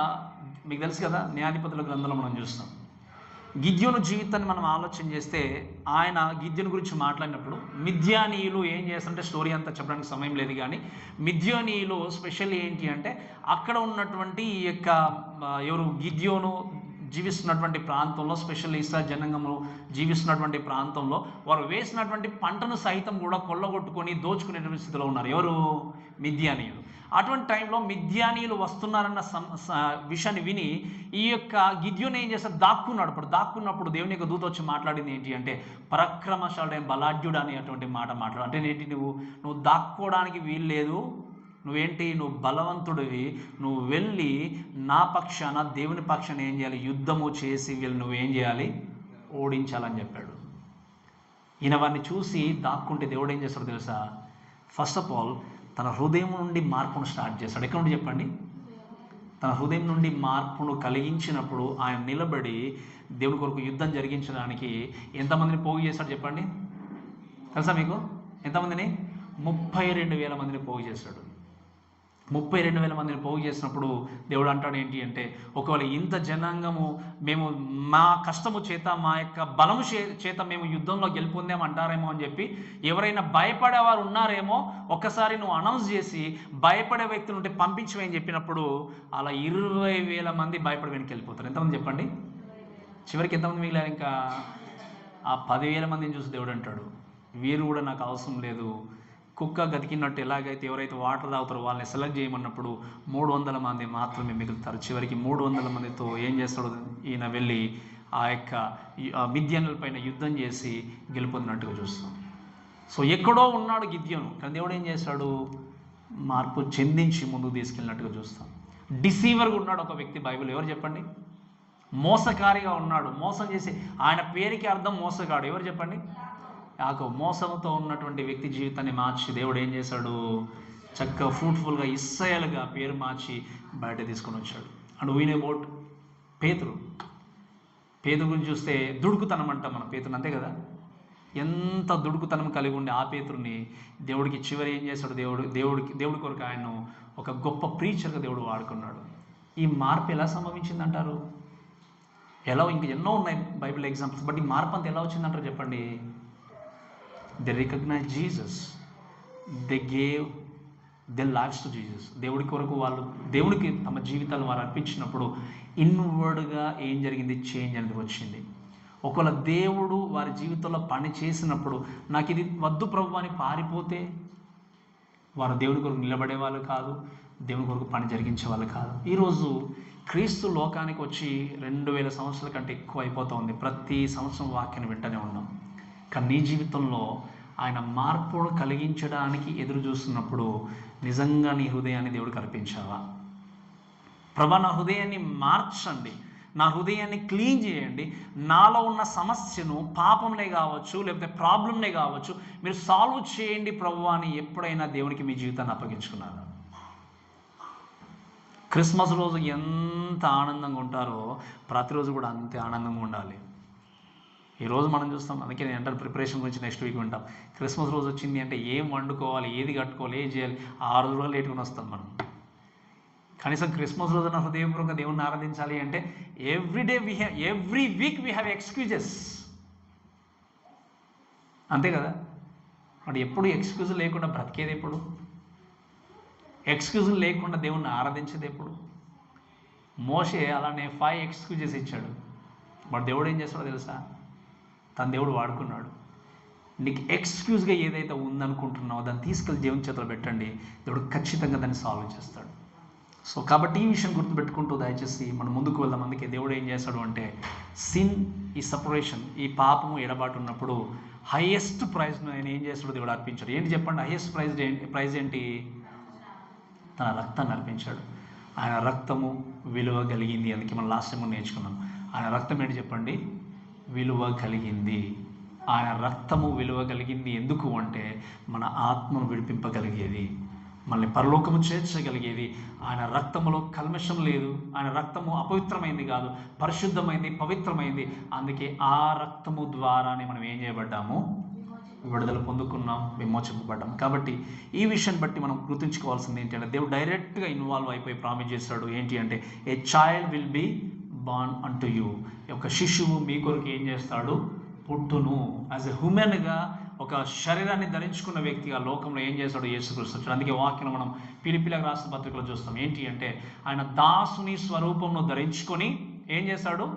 మీకు తెలుసు కదా, న్యాయాధిపతుల గ్రంథంలో మనం చూస్తాం. గిద్యోను జీవితాన్ని మనం ఆలోచన చేస్తే ఆయన గిద్యోను గురించి మాట్లాడినప్పుడు మిద్యానీయులు ఏం చేస్తారంటే, స్టోరీ అంతా చెప్పడానికి సమయం లేదు కానీ మిద్యానీయులు స్పెషల్ ఏంటి అంటే అక్కడ ఉన్నటువంటి ఈ యొక్క ఎవరు గిద్యోను జీవిస్తున్నటువంటి ప్రాంతంలో, స్పెషల్ ఇస్రాయేల్ జనాంగంలో జీవిస్తున్నటువంటి ప్రాంతంలో వారు వేసినటువంటి పంటను సైతం కూడా కొల్లగొట్టుకొని దోచుకునేటువంటి స్థితిలో ఉన్నారు. ఎవరు? మిద్యానీయులు. అటువంటి టైంలో మిద్యానీయులు వస్తున్నారన్న విషయాన్ని విని ఈ యొక్క గిద్యోను ఏం చేస్తాడు? దాక్కున్నాడు. అప్పుడు దాక్కున్నప్పుడు దేవుని యొక్క దూత వచ్చి మాట్లాడింది ఏంటి అంటే పరాక్రమశాలుడైన బలాఢ్యుడు అనేటువంటి మాట మాట్లాడు. అంటే ఏంటి? నువ్వు దాక్కోవడానికి వీల్లేదు, నువ్వేంటి? నువ్వు బలవంతుడివి, నువ్వు వెళ్ళి నా పక్షాన దేవుని పక్షాన ఏం చేయాలి? యుద్ధము చేసి వీళ్ళు నువ్వేం చేయాలి? ఓడించాలని చెప్పాడు. ఈయన వారిని చూసి దాక్కుంటే దేవుడు ఏం చేస్తాడు తెలుసా? ఫస్ట్ ఆఫ్ ఆల్ తన హృదయం నుండి మార్పును స్టార్ట్ చేస్తాడు. ఎక్కడ నుండి చెప్పండి? తన హృదయం నుండి మార్పును కలిగించినప్పుడు ఆయన నిలబడి దేవుని కొరకు యుద్ధం జరిగించడానికి ఎంతమందిని పోగు చేస్తాడు చెప్పండి? తెలుసా మీకు? ఎంతమందిని? 32,000 మందిని పోగు చేశాడు. 32,000 మందిని పోగు చేసినప్పుడు దేవుడు అంటాడు ఏంటి అంటే, ఒకవేళ ఇంత జనాంగము మేము మా కష్టము చేత మా యొక్క బలము చేత మేము యుద్ధంలో గెలుపొందామంటారేమో అని చెప్పి ఎవరైనా భయపడేవారు ఉన్నారేమో ఒక్కసారి నువ్వు అనౌన్స్ చేసి భయపడే వ్యక్తులు ఉంటే పంపించమని చెప్పినప్పుడు అలా 20,000 మంది భయపడి వెనక్కి వెళ్ళిపోతారు. ఎంతమంది చెప్పండి? చివరికి ఎంతమంది మిగిలారు? ఇంకా ఆ 10,000 మందిని చూసి దేవుడు అంటాడు, వీరు కూడా నాకు అవసరం లేదు. కుక్క గతికినట్టు ఎలాగైతే ఎవరైతే వాటర్ తాగుతారో వాళ్ళని సెలెక్ట్ చేయమన్నప్పుడు 300 మంది మాత్రమే మిగులుతారు. చివరికి 300 మందితో ఏం చేస్తాడు ఈయన? వెళ్ళి ఆ యొక్క మిద్యానుల పైన యుద్ధం చేసి గెలుపొందినట్టుగా చూస్తాం. సో ఎక్కడో ఉన్నాడు గిద్యోను, కానీ దేవుడు ఏం చేశాడు? మార్పు చెందించి ముందుకు తీసుకెళ్ళినట్టుగా చూస్తాం. డిసీవర్గా ఉన్నాడు ఒక వ్యక్తి బైబిల్. ఎవరు చెప్పండి? మోసకారిగా ఉన్నాడు, మోసం చేసి, ఆయన పేరుకి అర్థం మోసగాడు. ఎవరు చెప్పండి? యాకోబు. మోసంతో ఉన్నటువంటి వ్యక్తి జీవితాన్ని మార్చి దేవుడు ఏం చేశాడు? చక్కగా ఫ్రూట్ఫుల్గా ఇస్రాయేలుగా పేరు మార్చి బయట తీసుకొని వచ్చాడు. అండ్ వీ నో అబౌట్ పేతురు. పేతురు గురించి చూస్తే దుడుకుతనం అంటాం మనం పేతురుని, అంతే కదా? ఎంత దుడుకుతనం కలిగి ఉండే ఆ పేతురుని దేవుడికి చివరి ఏం చేశాడు? దేవుడి కొరకు ఆయన్ను ఒక గొప్ప ప్రీచర్గా దేవుడు వాడుకున్నాడు. ఈ మార్పు ఎలా సంభవించిందంటారు? ఎలా? ఇంక ఎన్నో ఉన్నాయి బైబిల్ ఎగ్జాంపుల్స్, బట్ ఈ మార్పు అంతా ఎలా వచ్చిందంటారు చెప్పండి? They recognize Jesus. They gave their lives to Jesus. దేవుడి కొరకు వాళ్ళు దేవుడికి తమ జీవితాలు వారు అర్పించినప్పుడు ఇన్వర్డ్గా ఏం జరిగింది? చేంజ్ అనేది వచ్చింది. ఒకవేళ దేవుడు వారి జీవితంలో పని చేసినప్పుడు నాకు ఇది వద్దు ప్రభు అని పారిపోతే వారు దేవుడి కొరకు నిలబడే వాళ్ళు కాదు, దేవుని కొరకు పని జరిగించే వాళ్ళు కాదు. ఈరోజు క్రీస్తు లోకానికి వచ్చి 2000 సంవత్సరాల కంటే ఎక్కువ అయిపోతూ ఉంది. ప్రతి సంవత్సరం వాక్యాన్ని వింటూనే ఉన్నాం. కానీ నీ జీవితంలో ఆయన మార్పును కలిగించడానికి ఎదురు చూస్తున్నప్పుడు నిజంగా నీ హృదయాన్ని దేవుడికి అర్పించావా? ప్రభా, నా హృదయాన్ని మార్చండి, నా హృదయాన్ని క్లీన్ చేయండి, నాలో ఉన్న సమస్యను పాపంనే కావచ్చు లేకపోతే ప్రాబ్లంనే కావచ్చు మీరు సాల్వ్ చేయండి ప్రభు అని ఎప్పుడైనా దేవునికి మీ జీవితాన్ని అప్పగించుకున్నారా? క్రిస్మస్ రోజు ఎంత ఆనందంగా ఉంటారో ప్రతిరోజు కూడా అంతే ఆనందంగా ఉండాలి. ఈరోజు మనం చూస్తాం, అందుకే నేను అంటాను ప్రిపరేషన్ గురించి నెక్స్ట్ వీక్ వింటాం. క్రిస్మస్ రోజు వచ్చింది అంటే ఏం వండుకోవాలి, ఏది కట్టుకోవాలి, ఏం చేయాలి, 6 రోజులు లేటుకుని వస్తాం మనం. కనీసం క్రిస్మస్ రోజున హృదయపూర్వకంగా దేవుణ్ణి ఆరాధించాలి అంటే every week we have excuses, అంతే కదా? మరి ఎప్పుడు ఎక్స్క్యూజ్ లేకుండా బ్రతికేది ఎప్పుడు? ఎక్స్క్యూజులు లేకుండా దేవుణ్ణి ఆరాధించేది ఎప్పుడు? మోషే అలానే 5 ఎక్స్క్యూజెస్ ఇచ్చాడు. బట్ దేవుడు ఏం చేస్తాడో తెలుసా? తన దేవుడు వాడుకున్నాడు. నీకు ఎక్స్క్యూజ్గా ఏదైతే ఉందనుకుంటున్నావో దాన్ని తీసుకెళ్ళి దేవుని చేతిలో పెట్టండి, దేవుడు ఖచ్చితంగా దాన్ని సాల్వ్ చేస్తాడు. సో కాబట్టి ఈ విషయం గుర్తుపెట్టుకుంటూ దయచేసి మనం ముందుకు వెళ్దాం. అందుకే దేవుడు ఏం చేస్తాడు అంటే, సిన్, ఈ సపరేషన్, ఈ పాపము ఎడబాటు ఉన్నప్పుడు హైయెస్ట్ ప్రైజ్ను ఆయన ఏం చేస్తాడో దేవుడు అర్పించాడు. ఏంటి చెప్పండి? హైయెస్ట్ ప్రైజ్ ఏంటి? తన రక్తాన్ని అర్పించాడు. ఆయన రక్తము విలువ కలిగింది. అందుకే మనం లాస్ట్ టైం నేర్చుకున్నాం. ఆయన రక్తం ఏంటి చెప్పండి? విలువ కలిగింది. ఆయన రక్తము విలువ కలిగింది. ఎందుకు అంటే మన ఆత్మను విడిపింపగలిగేది, మనల్ని పరలోకము చేర్చగలిగేది. ఆయన రక్తములో కల్మషం లేదు, ఆయన రక్తము అపవిత్రమైంది కాదు, పరిశుద్ధమైంది, పవిత్రమైంది. అందుకే ఆ రక్తము ద్వారానే మనం ఏం చేయబడ్డాము? విడుదల పొందుకున్నాం, విమోచింపబడ్డాం. కాబట్టి ఈ విషయాన్ని బట్టి మనం గుర్తుంచుకోవాల్సింది ఏంటి అంటే, దేవుడు డైరెక్ట్గా ఇన్వాల్వ్ అయిపోయి ప్రామిస్ చేస్తాడు. ఏంటి అంటే, a child will be born unto you. ఒక శిశువు మీ కొరకు ఏం చేస్తాడు? పుట్టును. యాజ్ ఎ హ్యూమన్గా ఒక శరీరాన్ని ధరించుకున్న వ్యక్తిగా లోకంలో ఏం చేస్తాడు? యేసుక్రీస్తు వచ్చాడు. అందుకే వాక్యం మనం ఫిలిప్పీలకు రాసిన పత్రికలో చూస్తాం. ఏంటి అంటే, ఆయన దాసుని స్వరూపంను ధరించుకొని ఏం చేస్తాడు?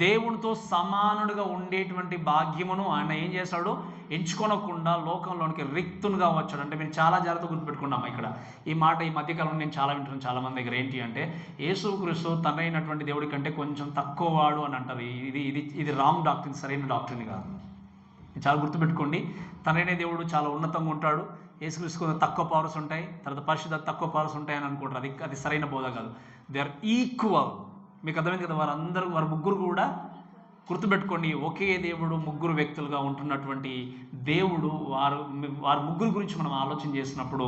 దేవునితో సమానుడిగా ఉండేటువంటి భాగ్యమును ఆయన ఏం చేశాడు? ఎంచుకోనకుండా లోకంలోనికి రిక్తునిగా వచ్చాడు. అంటే మేము చాలా జాగ్రత్తగా గుర్తుపెట్టుకున్నాం ఇక్కడ ఈ మాట. ఈ మధ్యకాలంలో నేను చాలా వింటున్నాను చాలా మంది దగ్గర. ఏంటి అంటే, యేసుక్రీస్తు తండ్రైనటువంటి దేవుడి కంటే కొంచెం తక్కువ వాడు అని అంటారు. ఇది రాంగ్ డాక్ట్రిన్, సరైన డాక్ట్రిన్ కాదు. చాలా గుర్తుపెట్టుకోండి. తండ్రైన దేవుడు చాలా ఉన్నతంగా ఉంటాడు, యేసుక్రీస్తు తక్కువ పవర్స్ ఉంటాయి, తర్వాత పరిశుద్ధ తక్కువ పవర్స్ ఉంటాయని అనుకుంటారు. అది సరైన బోధ కాదు. They are equal. మీకు అర్థమైంది కదా? వారు ముగ్గురు కూడా గుర్తుపెట్టుకోండి, ఒకే దేవుడు ముగ్గురు వ్యక్తులుగా ఉంటున్నటువంటి దేవుడు. వారు ముగ్గురు గురించి మనం ఆలోచన చేసినప్పుడు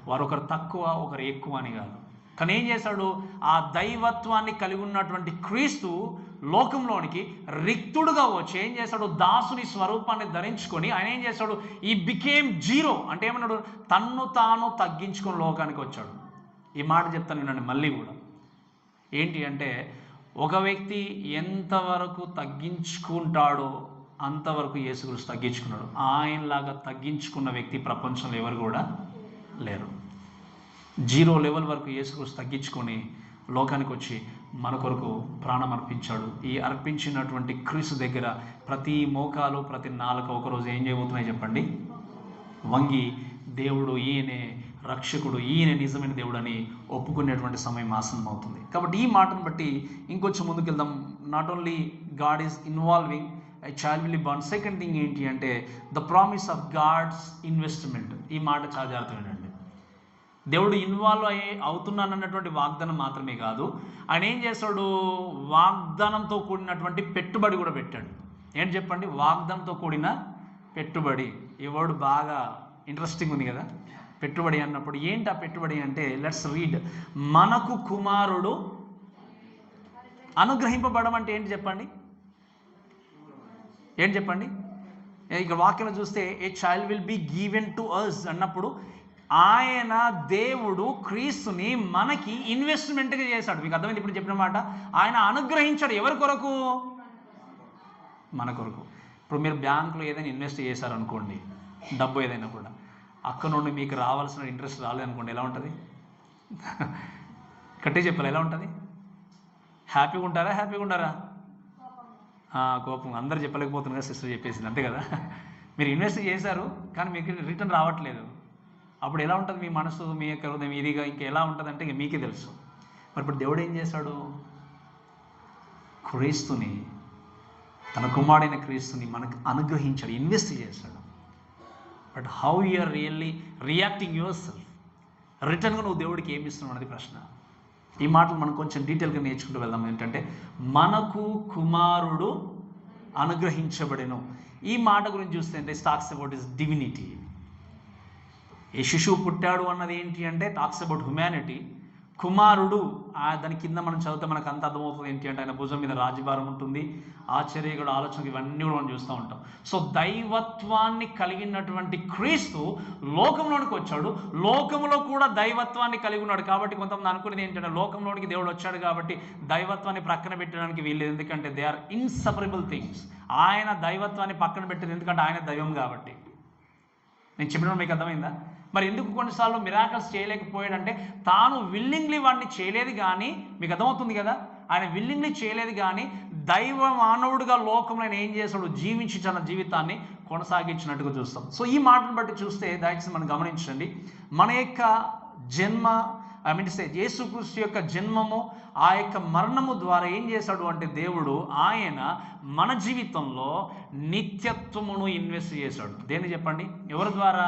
వారు ఒకరు తక్కువ ఒకరు ఎక్కువ అని కాదు. కానీ ఏం చేశాడు? ఆ దైవత్వాన్ని కలిగి ఉన్నటువంటి క్రీస్తు లోకంలోనికి రిక్తుడుగా వచ్చి ఏం చేశాడు? దాసుని స్వరూపాన్ని ధరించుకొని ఆయన ఏం చేశాడు? He became zero. అంటే ఏమన్నాడు? తన్ను తాను తగ్గించుకొని లోకానికి వచ్చాడు. ఈ మాట చెప్తాను వినండి మళ్ళీ కూడా. ఏంటి అంటే, ఒక వ్యక్తి ఎంతవరకు తగ్గించుకుంటాడో అంతవరకు యేసుక్రీస్తు తగ్గించుకున్నాడు. ఆయనలాగా తగ్గించుకున్న వ్యక్తి ప్రపంచంలో ఎవరు కూడా లేరు. 0 లెవెల్ వరకు యేసుక్రీస్తు తగ్గించుకొని లోకానికి వచ్చి మన కొరకు ప్రాణం అర్పించాడు. ఈ అర్పించినటువంటి క్రీస్తు దగ్గర ప్రతి మోకాలు, ప్రతి నాలుక ఒకరోజు ఏం చేయబోతున్నాయి చెప్పండి? వంగి దేవుడు ఈయనే రక్షకుడు, ఈయన నిజమైన దేవుడు అని ఒప్పుకునేటువంటి సమయం ఆసనం అవుతుంది. కాబట్టి ఈ మాటను బట్టి ఇంకొంచెం ముందుకు వెళ్దాం. Not only God is involving a child will be born. Second thing ఏంటి అంటే the promise of God's investment. ఈ మాట చాలా జాగ్రత్తమేనండి. దేవుడు ఇన్వాల్వ్ అవుతున్నానన్నటువంటి వాగ్దానం మాత్రమే కాదు, ఆయన ఏం చేస్తాడు? వాగ్దానంతో కూడినటువంటి పెట్టుబడి కూడా పెట్టాడు. ఏంటి చెప్పండి? వాగ్దానంతో కూడిన పెట్టుబడి. ఈ వర్డ్ బాగా ఇంట్రెస్టింగ్ ఉంది కదా. పెట్టుబడి అన్నప్పుడు ఏంటి ఆ పెట్టుబడి అంటే, లెట్స్ రీడ్. మనకు కుమారుడు అనుగ్రహింపబడడం అంటే ఏంటి చెప్పండి? ఏంటి చెప్పండి? ఇక్కడ వాక్యంలో చూస్తే a child will be given to us అన్నప్పుడు ఆయన దేవుడు క్రీస్తుని మనకి ఇన్వెస్ట్మెంట్గా చేశాడు. మీకు అర్థమైంది ఇప్పుడు చెప్పిన మాట? ఆయన అనుగ్రహించాడు. ఎవరి కొరకు? మన కొరకు. ఇప్పుడు మీరు బ్యాంకులో ఏదైనా ఇన్వెస్ట్ చేశారనుకోండి, డబ్బు ఏదైనా కూడా, అక్కడ నుండి మీకు రావాల్సిన ఇంట్రెస్ట్ రాలేదనుకోండి, ఎలా ఉంటుంది? కట్టే చెప్పాలి, ఎలా ఉంటుంది? హ్యాపీగా ఉంటారా? హ్యాపీగా ఉంటారా? కోపం. అందరు చెప్పలేకపోతున్నారు కదా, సిస్టర్ చెప్పేసింది, అంతే కదా. మీరు ఇన్వెస్ట్ చేశారు కానీ మీకు రిటర్న్ రావట్లేదు. అప్పుడు ఎలా ఉంటుంది మీ మనసు, మీ యొక్క హృదయం ఇదిగా ఇంకా ఎలా ఉంటుంది అంటే ఇంక మీకే తెలుసు. మరి ఇప్పుడు దేవుడు ఏం చేశాడు? క్రీస్తుని, తన కుమారుడైన క్రీస్తుని మనకు అనుగ్రహించాడు, ఇన్వెస్ట్ చేశాడు. But how you are really reacting your self? రిటర్న్గా నువ్వు దేవుడికి ఏమి ఇస్తున్నావు అన్నది ప్రశ్న. ఈ మాటలు మనం కొంచెం డీటెయిల్గా నేర్చుకుంటూ వెళ్దాం. ఏంటంటే మనకు కుమారుడు అనుగ్రహించబడెను. ఈ మాట గురించి చూస్తే అంటే టాక్స్ అబౌట్ హిస్ డివినిటీ. ఏ శిశువు పుట్టాడు అన్నది ఏంటి అంటే టాక్స్ అబౌట్ హ్యుమానిటీ. కుమారుడు దాని కింద మనం చదివితే మనకు అంత అర్థమవుతుంది. ఏంటి అంటే ఆయన భుజం మీద రాజ్యభారం ఉంటుంది, ఆశ్చర్యకుడు, ఆలోచన, ఇవన్నీ కూడా మనం చూస్తూ ఉంటాం. సో దైవత్వాన్ని కలిగినటువంటి క్రీస్తు లోకంలోనికి వచ్చాడు. లోకంలో కూడా దైవత్వాన్ని కలిగి ఉన్నాడు. కాబట్టి కొంతమంది అనుకునేది ఏంటంటే లోకంలోనికి దేవుడు వచ్చాడు కాబట్టి దైవత్వాన్ని పక్కన పెట్టడానికి వీల్లేదు, ఎందుకంటే దే ఆర్ ఇన్సపరబుల్ థింగ్స్. ఆయన దైవత్వాన్ని పక్కన పెట్టేది ఎందుకంటే ఆయన దైవం కాబట్టి. నేను చెప్పిన మీకు అర్థమైందా? మరి ఎందుకు కొన్నిసార్లు మిరాకల్స్ చేయలేకపోయాడంటే తాను విల్లింగ్లీ వాడిని చేయలేదు కానీ, మీకు అర్థమవుతుంది కదా, ఆయన విల్లింగ్లీ చేయలేదు కానీ దైవ మానవుడిగా లోకంలో ఆయన ఏం చేశాడు? జీవించి తన జీవితాన్ని కొనసాగించినట్టుగా చూస్తాం. సో ఈ మాటను బట్టి చూస్తే దయచేసి మనం గమనించండి, మన యొక్క జన్మ యేసుక్రీస్తు యొక్క జన్మము, ఆ యొక్క మరణము ద్వారా ఏం చేశాడు అంటే దేవుడు ఆయన మన జీవితంలో నిత్యత్వమును ఇన్వెస్ట్ చేశాడు. దేన్ని చెప్పండి? ఎవరి ద్వారా?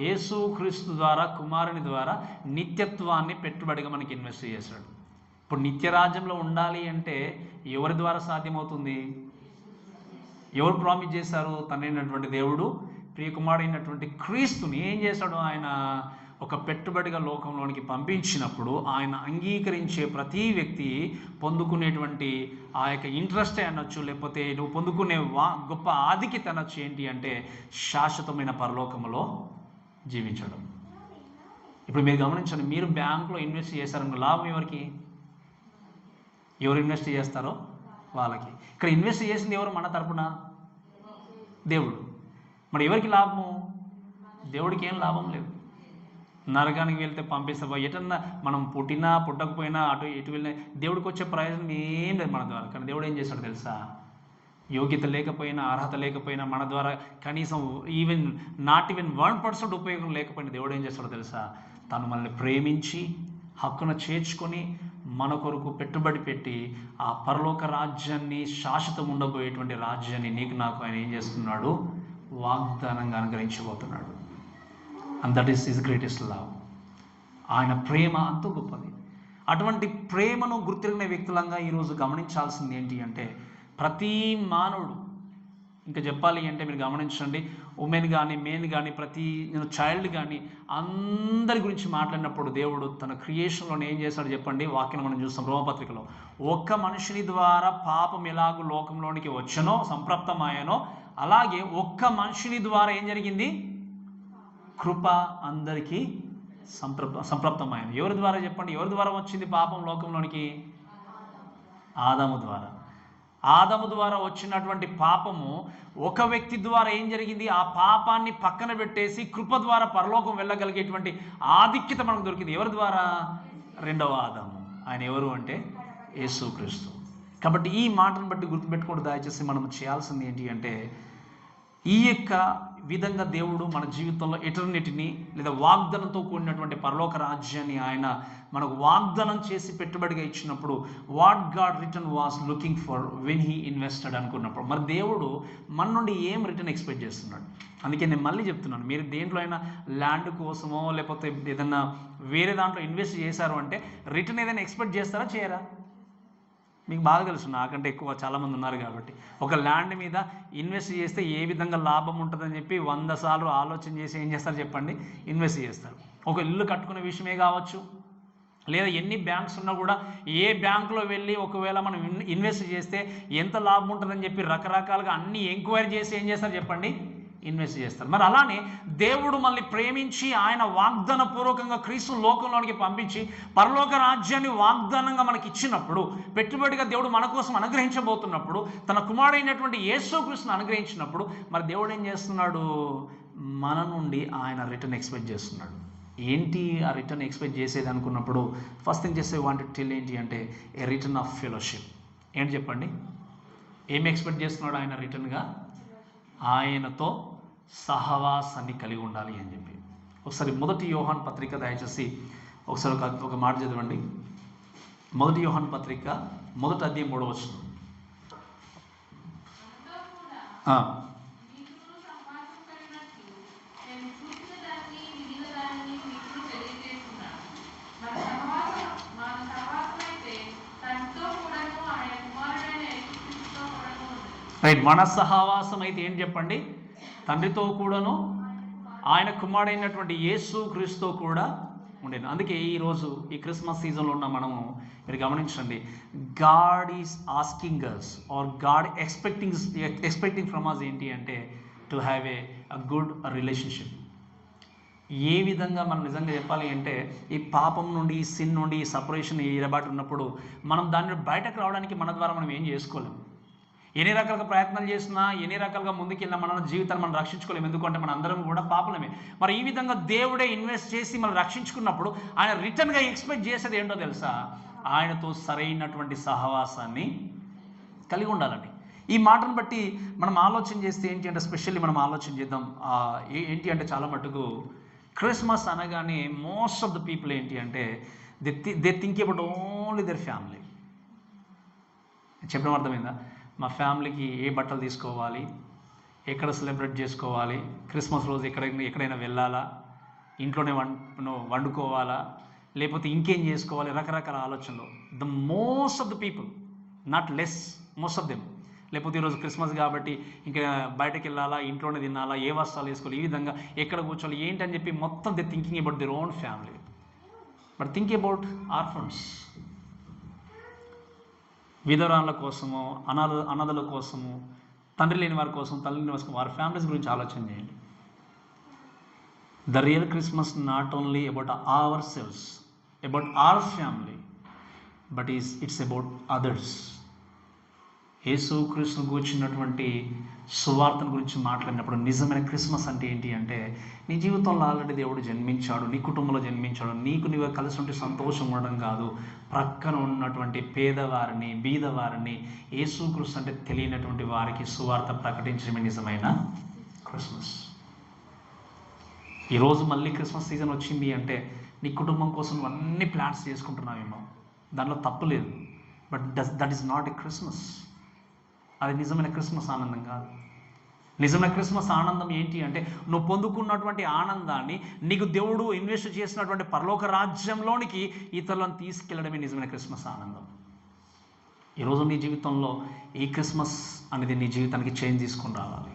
యేసుక్రీస్తు ద్వారా, కుమారుని ద్వారా నిత్యత్వాన్ని పెట్టుబడిగా మనకి ఇన్వెస్ట్ చేశాడు. ఇప్పుడు నిత్యరాజ్యంలో ఉండాలి అంటే ఎవరి ద్వారా సాధ్యమవుతుంది? ఎవరు ప్రామిస్ చేశారు? తనైనటువంటి దేవుడు ప్రియకుమారుడైనటువంటి క్రీస్తుని ఏం చేశాడు? ఆయన ఒక పెట్టుబడిగా లోకంలోనికి పంపించినప్పుడు ఆయన అంగీకరించే ప్రతి వ్యక్తి పొందుకునేటువంటి ఆ యొక్క ఇంట్రెస్టే అనొచ్చు, లేకపోతే నువ్వు పొందుకునే గొప్ప ఆధిక్యత అనొచ్చు. ఏంటి అంటే శాశ్వతమైన పరలోకంలో జీవించడం. ఇప్పుడు మీరు గమనించండి, మీరు బ్యాంకులో ఇన్వెస్ట్ చేశారనుకో, లాభం ఎవరికి? ఎవరు ఇన్వెస్ట్ చేస్తారో వాళ్ళకి. ఇక్కడ ఇన్వెస్ట్ చేసింది ఎవరు? మన తరపున దేవుడు. మరి ఎవరికి లాభము? దేవుడికి ఏం లాభం లేదు. నరకానికి వెళ్తే పంపిస్తా, ఎటన్నా మనం పుట్టినా పుట్టకపోయినా అటు ఇటు వెళ్ళినా దేవుడికి వచ్చే ప్రయోజనం ఏం లేదు మన ద్వారా. కానీ దేవుడు ఏం చేశాడు తెలుసా? యోగ్యత లేకపోయినా, అర్హత లేకపోయినా, మన ద్వారా కనీసం నాట్ ఈవెన్ 1% ఉపయోగం లేకపోయినా దేవుడు ఏం చేస్తాడో తెలుసా? తను మనల్ని ప్రేమించి హక్కున చేర్చుకొని మన కొరకు పెట్టుబడి పెట్టి ఆ పరలోక రాజ్యాన్ని, శాశ్వతం ఉండబోయేటువంటి రాజ్యాన్ని నీకు నాకు ఆయన ఏం చేస్తున్నాడు? వాగ్దానంగా అనుగ్రహించబోతున్నాడు. And that is his greatest love. ఆయన ప్రేమ అంత గొప్పది. అటువంటి ప్రేమను గుర్తిరిగిన వ్యక్తులంగా ఈరోజు గమనించాల్సింది ఏంటి అంటే ప్రతి మానవుడు, ఇంకా చెప్పాలి అంటే మీరు గమనించండి, ఉమెన్ కానీ మెన్ కానీ ప్రతి చైల్డ్ కానీ అందరి గురించి మాట్లాడినప్పుడు దేవుడు తన క్రియేషన్లో ఏం చేశాడు చెప్పండి? వాక్యం మనం చూస్తాం రోమపత్రికలో. ఒక్క మనుషుని ద్వారా పాపం ఎలాగో లోకంలోనికి వచ్చనో, సంప్రాప్తమాయనో, అలాగే ఒక్క మనుషుని ద్వారా ఏం జరిగింది? కృప అందరికీ సంప్రాప్తమైన. ఎవరి ద్వారా చెప్పండి? ఎవరి ద్వారా వచ్చింది పాపం లోకంలోనికి? ఆదాము ద్వారా. ఆదాము ద్వారా వచ్చినటువంటి పాపము ఒక వ్యక్తి ద్వారా ఏం జరిగింది? ఆ పాపాన్ని పక్కన పెట్టేసి కృప ద్వారా పరలోకం వెళ్ళగలిగేటువంటి ఆధిక్యత మనకు దొరికింది. ఎవరి ద్వారా? రెండవ ఆదాము. ఆయన ఎవరు అంటే యేసుక్రీస్తు. కాబట్టి ఈ మాటను బట్టి గుర్తుపెట్టుకోండి. దయచేసి మనం చేయాల్సింది ఏంటి అంటే, ఈ యొక్క విధంగా దేవుడు మన జీవితంలో ఎటర్నిటీని లేదా వాగ్దానంతో కూడినటువంటి పరలోక రాజ్యాన్ని ఆయన మనకు వాగ్దానం చేసి పెట్టుబడిగా ఇచ్చినప్పుడు, what God return was looking for when he invested అనుకున్నప్పుడు, మరి దేవుడు మన నుండి ఏం రిటర్న్ ఎక్స్పెక్ట్ చేస్తున్నాడు? అందుకే నేను మళ్ళీ చెప్తున్నాను, మీరు దేంట్లో అయినా ల్యాండ్ కోసమో లేకపోతే ఏదైనా వేరే దాంట్లో ఇన్వెస్ట్ చేశారు అంటే రిటర్న్ ఏదైనా ఎక్స్పెక్ట్ చేస్తారా, చేయరా? మీకు బాగా తెలుసు, నాకంటే ఎక్కువ చాలామంది ఉన్నారు కాబట్టి. ఒక ల్యాండ్ మీద ఇన్వెస్ట్ చేస్తే ఏ విధంగా లాభం ఉంటుందని చెప్పి 100 సార్లు ఆలోచన చేసి ఏం చేస్తారు చెప్పండి? ఇన్వెస్ట్ చేస్తారు. ఒక ఇల్లు కట్టుకునే విషయమే కావచ్చు, లేదా ఎన్ని బ్యాంక్స్ ఉన్నా కూడా ఏ బ్యాంకులో వెళ్ళి ఒకవేళ మనం ఇన్వెస్ట్ చేస్తే ఎంత లాభం ఉంటుందని చెప్పి రకరకాలుగా అన్ని ఎంక్వైరీ చేసి ఏం చేస్తారు చెప్పండి? ఇన్వెస్ట్ చేస్తారు. మరి అలానే దేవుడు మళ్ళీ ప్రేమించి ఆయన వాగ్దాన పూర్వకంగా క్రీస్తు లోకంలోనికి పంపించి పరలోక రాజ్యాన్ని వాగ్దానంగా మనకి ఇచ్చినప్పుడు, పెట్టుబడిగా దేవుడు మన కోసం అనుగ్రహించబోతున్నప్పుడు, తన కుమారుడైనటువంటి యేసుక్రీస్తును అనుగ్రహించినప్పుడు, మరి దేవుడు ఏం చేస్తున్నాడు? మన నుండి ఆయన రిటర్న్ ఎక్స్పెక్ట్ చేస్తున్నాడు. ఏంటి ఆ రిటర్న్ ఎక్స్పెక్ట్ చేసేది అనుకున్నప్పుడు, ఫస్ట్ థింగ్ చేసే వాంటెడ్ టెల్ ఏంటి అంటే ఏ రిటర్న్ ఆఫ్ ఫెలోషిప్. ఏంటి చెప్పండి? ఏమి ఎక్స్పెక్ట్ చేస్తున్నాడు ఆయన రిటర్న్గా? ఆయనతో సహవాసాన్ని కలిగి ఉండాలి అని చెప్పి. ఒకసారి 1 యోహాను పత్రిక దయచేసి ఒకసారి ఒక మాట చదవండి. 1 యోహాను పత్రిక 1వ అధ్యాయం 3వ వచనం. రైట్. మన సహవాసం అయితే ఏంటి చెప్పండి? తండ్రితో కూడాను ఆయన కుమారుడైనటువంటి యేసుక్రీస్తుతో కూడా ఉండేది. అందుకే ఈరోజు ఈ క్రిస్మస్ సీజన్లో ఉన్న మనము మీరు గమనించండి, God is asking us or God expecting from us ఏంటి అంటే to have a good relationship. ఏ విధంగా మనం నిజంగా చెప్పాలి అంటే, ఈ పాపం నుండి, ఈ సిన్ నుండి, ఈ సపరేషన్, ఈ ఎడబాటు ఉన్నప్పుడు మనం దాన్ని బయటకు రావడానికి మన ద్వారా మనం ఏం చేసుకోలేము. ఎన్ని రకాలుగా ప్రయత్నాలు చేసినా, ఎన్ని రకాలుగా ముందుకెళ్ళినా మన జీవితాన్ని మనం రక్షించుకోలేము. ఎందుకంటే మన అందరం కూడా పాపలమే. మరి ఈ విధంగా దేవుడే ఇన్వెస్ట్ చేసి మనం రక్షించుకున్నప్పుడు ఆయన రిటర్న్గా ఎక్స్పెక్ట్ చేసేది ఏంటో తెలుసా? ఆయనతో సరైనటువంటి సహవాసాన్ని కలిగి ఉండాలండి. ఈ మాటను బట్టి మనం ఆలోచన చేస్తే ఏంటి అంటే, స్పెషల్లీ మనం ఆలోచన చేద్దాం ఏంటి అంటే, చాలా మటుకు క్రిస్మస్ అనగానే మోస్ట్ ఆఫ్ ద పీపుల్ ఏంటి అంటే they think about only their family. చెప్పడం అర్థమైందా? మా ఫ్యామిలీకి ఏ బట్టలు తీసుకోవాలి, ఎక్కడ సెలబ్రేట్ చేసుకోవాలి, క్రిస్మస్ రోజు ఎక్కడైనా వెళ్ళాలా, ఇంట్లోనే వండుకోవాలా, లేకపోతే ఇంకేం చేసుకోవాలి, రకరకాల ఆలోచనలు. The most of the people, not less, most of them. లేకపోతే ఈరోజు క్రిస్మస్ కాబట్టి ఇంకా బయటకు వెళ్ళాలా, ఇంట్లోనే తినాలా, ఏ వస్త్రాలు వేసుకోవాలి, ఈ విధంగా ఎక్కడ కూర్చోవాలి ఏంటని చెప్పి మొత్తం they thinking about their own family. But think about orphans, విధవరాళ్ళ కోసము, అనాథల కోసము, తండ్రి లేని వారి కోసం, తల్లి లేని వారి కోసం, వారి ఫ్యామిలీస్ గురించి ఆలోచన చేయండి. The real Christmas not only about our selves, about our family, but it's about others. యేసుక్రీస్తును కూర్చున్నటువంటి సువార్తను గురించి మాట్లాడినప్పుడు నిజమైన క్రిస్మస్ అంటే ఏంటి అంటే, నీ జీవితంలో ఆల్రెడీ దేవుడు జన్మించాడు, నీ కుటుంబంలో జన్మించాడు, నీవు కలిసి ఉంటే సంతోషం ఉండడం కాదు, ప్రక్కన ఉన్నటువంటి పేదవారిని, బీదవారిని, యేసుక్రీస్తు అంటే తెలియనటువంటి వారికి సువార్త ప్రకటించడమే నిజమైన క్రిస్మస్. ఈరోజు మళ్ళీ క్రిస్మస్ సీజన్ వచ్చింది అంటే నీ కుటుంబం కోసం నువ్వు అన్ని ప్లాన్స్ చేసుకుంటున్నావేమో, దాంట్లో తప్పు లేదు. But that is not a Christmas. అది నిజమైన క్రిస్మస్ ఆనందం కాదు. నిజమైన క్రిస్మస్ ఆనందం ఏంటి అంటే, నువ్వు పొందుకున్నటువంటి ఆనందాన్ని నీకు దేవుడు ఇన్వెస్ట్ చేసినటువంటి పరలోక రాజ్యంలోనికి ఇతరులను తీసుకెళ్లడమే నిజమైన క్రిస్మస్ ఆనందం. ఈరోజు నీ జీవితంలో ఈ క్రిస్మస్ అనేది నీ జీవితానికి చేంజ్ తీసుకొని రావాలి.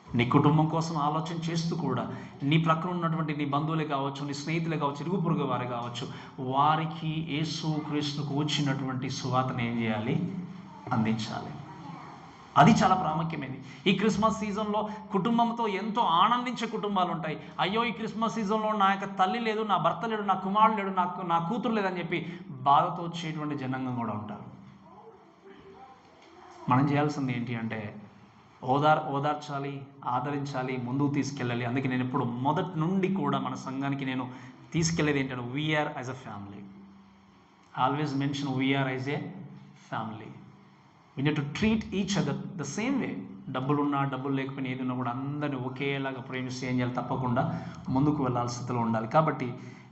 నీ కుటుంబం కోసం ఆలోచన చేస్తూ కూడా నీ ప్రక్కన ఉన్నటువంటి నీ బంధువులే కావచ్చు, నీ స్నేహితులే కావచ్చు, ఇరుగు పొరుగు వారు కావచ్చు, వారికి యేసుక్రీస్తుకు వచ్చినటువంటి సువార్తను ఏం చేయాలి? అందించాలి. అది చాలా ప్రాముఖ్యమైనది. ఈ క్రిస్మస్ సీజన్లో కుటుంబంతో ఎంతో ఆనందించే కుటుంబాలు ఉంటాయి. అయ్యో ఈ క్రిస్మస్ సీజన్లో నా యొక్క తల్లి లేదు, నా భర్త లేడు, నా కుమారుడు లేడు, నా కూతురు లేదని చెప్పి బాధతో వచ్చేటువంటి జనాంగం కూడా ఉంటారు. మనం చేయాల్సింది ఏంటి అంటే ఓదార్చాలి, ఆదరించాలి, ముందుకు తీసుకెళ్ళాలి. అందుకే నేను ఇప్పుడు మొదటి నుండి కూడా మన సంఘానికి నేను తీసుకెళ్ళేది ఏంటంటే we are as a family. Always mention we are as a family. We need to treat each other the same way. డబ్బులు ఉన్నా డబ్బులు లేకపోయినా ఏది ఉన్నా కూడా అందరినీ ఒకేలాగా ప్రేమిస్తే ఏం చేయాలి, తప్పకుండా ముందుకు వెళ్ళాల్సిన స్థితిలో ఉండాలి. కాబట్టి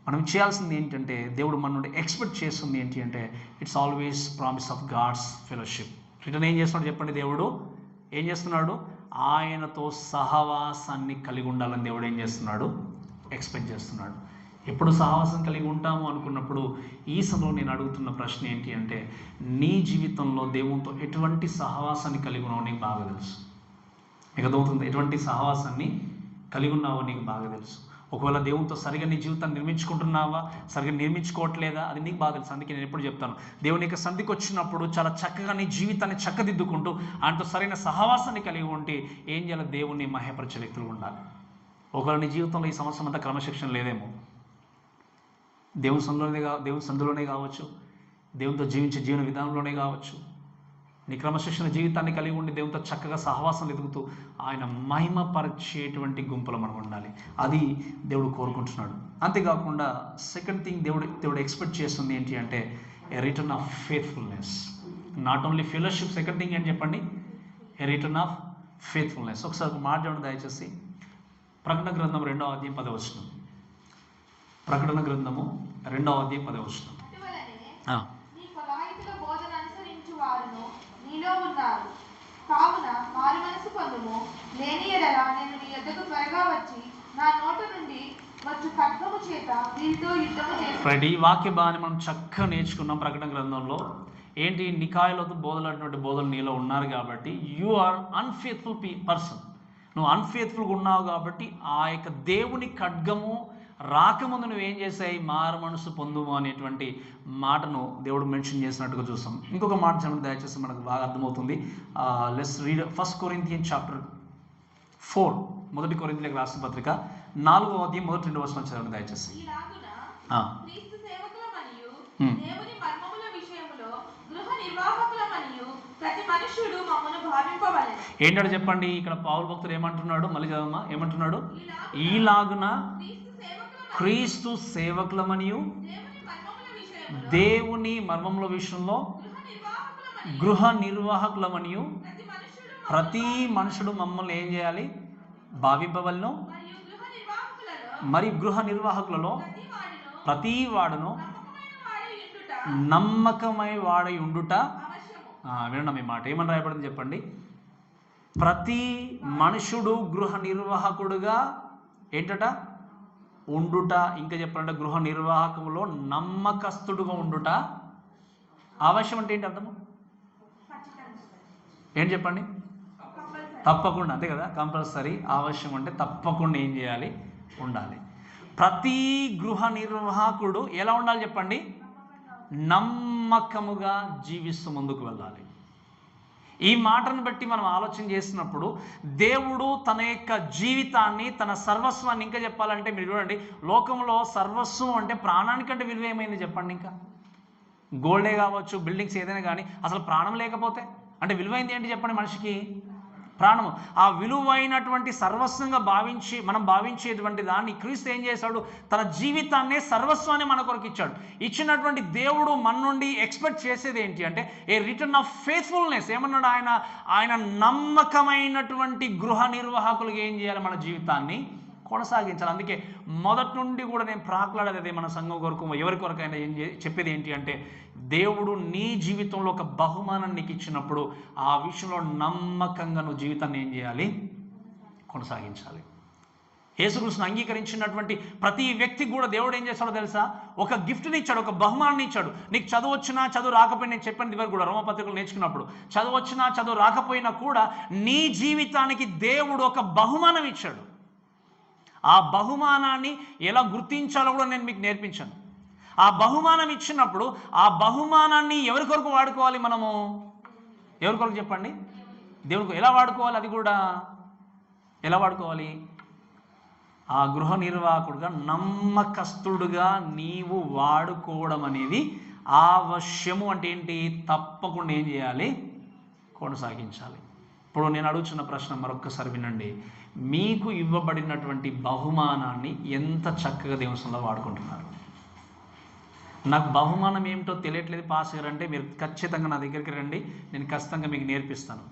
మనం చేయాల్సింది ఏంటంటే దేవుడు మన నుండి ఎక్స్పెక్ట్ చేస్తుంది ఏంటి అంటే it's always promise of God's fellowship. Return ఏం చేస్తున్నాడు చెప్పండి? దేవుడు ఏం చేస్తున్నాడు? ఆయనతో సహవాసాన్ని కలిగి ఉండాలని దేవుడు ఏం చేస్తున్నాడు? ఎక్స్పెక్ట్ చేస్తున్నాడు. ఎప్పుడు సహవాసం కలిగి ఉంటాము అనుకున్నప్పుడు ఈ సమయంలో నేను అడుగుతున్న ప్రశ్న ఏంటి అంటే నీ జీవితంలో దేవునితో ఎటువంటి సహవాసాన్ని కలిగి ఉన్నావో నీకు బాగా తెలుసు. మీకు అర్థమవుతుంది? ఎటువంటి సహవాసాన్ని కలిగి ఉన్నావో నీకు బాగా తెలుసు. ఒకవేళ దేవునితో సరిగా నీ జీవితాన్ని నిర్మించుకుంటున్నావా, సరిగా నిర్మించుకోవట్లేదా, అది నీకు బాగా తెలుసు. అందుకే నేను ఎప్పుడు చెప్తాను, దేవుని యొక్క సన్నిధికి వచ్చినప్పుడు చాలా చక్కగా నీ జీవితాన్ని చక్కదిద్దుకుంటూ ఆయనతో సరైన సహవాసాన్ని కలిగి ఉంటే ఏం చేయాలి? దేవుణ్ణి మహిమపరిచే వ్యక్తులు ఉండాలి. ఒకవేళ నీ జీవితంలో ఈ సంవత్సరం అంతా క్రమశిక్షణ లేదేమో, దేవుని సందులోనే కావచ్చు, దేవునితో జీవించే జీవన విధానంలోనే కావచ్చు, నీ క్రమశిక్షణ జీవితాన్ని కలిగి ఉండి దేవునితో చక్కగా సహవాసం ఎదుగుతూ ఆయన మహిమపరిచేటువంటి గుంపులో మనం ఉండాలి. అది దేవుడు కోరుకుంటున్నాడు. అంతేకాకుండా సెకండ్ థింగ్ దేవుడు ఎక్స్పెక్ట్ చేస్తుంది ఏంటి అంటే a return of faithfulness. Not only fellowship, second thing ఏంటి చెప్పండి? A return of faithfulness. ఒకసారి మాట్లాడండి దయచేసి. ప్రకటన గ్రంథం 2వ అధ్యాయం 10వ వచనం. ప్రకటన గ్రంథము 2వ అధ్యాయం 10వ వచనం. ఈ వాక్య భాగాన్ని మనం చక్కగా నేర్చుకున్నాం ప్రకటన గ్రంథంలో. ఏంటి? నికాయలతో బోధలాడినటువంటి బోధలు నీలో ఉన్నారు కాబట్టి యు ఆర్ అన్ఫేత్ఫుల్ పర్సన్. నువ్వు అన్ఫేత్ఫుల్గా ఉన్నావు కాబట్టి ఆ యొక్క దేవుని ఖడ్గము రాకముందు నువ్వేం చేసాయి? మారు మనసు పొందుము అనేటువంటి మాటను దేవుడు మెన్షన్ చేసినట్టుగా చూస్తాం. ఇంకొక మాట చదవండి దయచేసి, మనకు బాగా అర్థమవుతుంది. Let's read 1 Corinthians chapter 4. మొదటి కొరింథీయులకు రాసిన పత్రిక 4వ అధ్యాయం మొదటి 2వ వచనం చదవండి దయచేసి. ఏంటో చెప్పండి. ఇక్కడ పౌలు భక్తుడు ఏమంటున్నాడు? మళ్ళీ చదవమ్మా. ఏమంటున్నాడు? ఈలాగున క్రీస్తు సేవకులమనియు దేవుని మర్మముల విషయంలో గృహ నిర్వాహకులమనియు ప్రతి మనుషుడు మమ్మల్ని ఏం చేయాలి? భావింపవలను. మరి గృహ నిర్వాహకులలో ప్రతి వాడును నమ్మకమై వాడై ఉండుట. వినండి మీ మాట ఏమని రాయబడింది చెప్పండి? ప్రతి మనుషుడు గృహ నిర్వాహకుడుగా ఏంటట? ఉండుట. ఇంకా చెప్పాలంటే గృహ నిర్వాహకంలో నమ్మకస్తుడుగా ఉండుట అవశ్యం. అంటే ఏంటి అర్థము? ఏంటి చెప్పండి? తప్పకుండా, అంతే కదా, కంపల్సరీ. అవశ్యం అంటే తప్పకుండా ఏం చేయాలి? ఉండాలి. ప్రతి గృహ నిర్వాహకుడు ఎలా ఉండాలి చెప్పండి? నమ్మకముగా జీవిస్తూ ముందుకు వెళ్ళాలి. ఈ మాటను బట్టి మనం ఆలోచన చేసినప్పుడు దేవుడు తన యొక్క జీవితాన్ని, తన సర్వస్వాన్ని, ఇంకా చెప్పాలంటే మీరు చూడండి, లోకంలో సర్వస్వం అంటే ప్రాణానికంటే విలువ ఏమైంది చెప్పండి? ఇంకా గోల్డే కావచ్చు, బిల్డింగ్స్ ఏదైనా కానీ, అసలు ప్రాణం లేకపోతే అంటే విలువైంది ఏంటి చెప్పండి? మనిషికి ప్రాణము. ఆ విలువైనటువంటి సర్వస్వంగా మనం భావించేటువంటి దాన్ని క్రీస్తు ఏం చేశాడు? తన జీవితాన్ని, సర్వస్వాన్ని మన కొరకు ఇచ్చాడు. ఇచ్చినటువంటి దేవుడు మన నుండి ఎక్స్పెక్ట్ చేసేది ఏంటి అంటే ఏ రిటర్న్ ఆఫ్ ఫెయిత్ఫుల్నెస్. ఏమన్నాడు ఆయన నమ్మకమైనటువంటి గృహ నిర్వాహకులుగా ఏం చేయాలి? మన జీవితాన్ని కొనసాగించాలి. అందుకే మొదటి నుండి కూడా నేను ప్రాకులాడేది మన సంఘం కొరకు, ఎవరి కొరకైనా చెప్పేది ఏంటి అంటే దేవుడు నీ జీవితంలో ఒక బహుమానాన్ని నీకు ఇచ్చినప్పుడు ఆ విషయంలో నమ్మకంగా నువ్వు జీవితాన్ని ఏం చేయాలి? కొనసాగించాలి. యేసుక్రీస్తును అంగీకరించినటువంటి ప్రతి వ్యక్తికి కూడా దేవుడు ఏం చేస్తాడో తెలుసా? ఒక గిఫ్ట్ని ఇచ్చాడు, ఒక బహుమానాన్ని ఇచ్చాడు. నీకు చదువు వచ్చినా చదువు రాకపోయినా, నేను చెప్పినది వరకు కూడా రోమపత్రికలు నేర్చుకున్నప్పుడు, చదువు వచ్చినా చదువు రాకపోయినా కూడా నీ జీవితానికి దేవుడు ఒక బహుమానం ఇచ్చాడు. ఆ బహుమానాన్ని ఎలా గుర్తించాలో కూడా నేను మీకు నేర్పించాను. ఆ బహుమానం ఇచ్చినప్పుడు ఆ బహుమానాన్ని ఎవరి కొరకు వాడుకోవాలి? మనము ఎవరి కొరకు చెప్పండి? దేవునికి ఎలా వాడుకోవాలి? అది కూడా ఎలా వాడుకోవాలి? ఆ గృహ నిర్వాహకుడుగా నమ్మకస్తుడుగా నీవు వాడుకోవడం అనేది ఆవశ్యము. అంటే ఏంటి? తప్పకుండా ఏం చేయాలి? కొనసాగించాలి. ఇప్పుడు నేను అడుగుతున్న ప్రశ్న మరొక్కసారి వినండి. మీకు ఇవ్వబడినటువంటి బహుమానాన్ని ఎంత చక్కగా దేవునిలో వాడుకుంటున్నారు? నాకు బహుమానం ఏమిటో తెలియట్లేదు పాస్ గారు అంటే మీరు ఖచ్చితంగా నా దగ్గరికి రండి, నేను ఖచ్చితంగా మీకు నేర్పిస్తాను.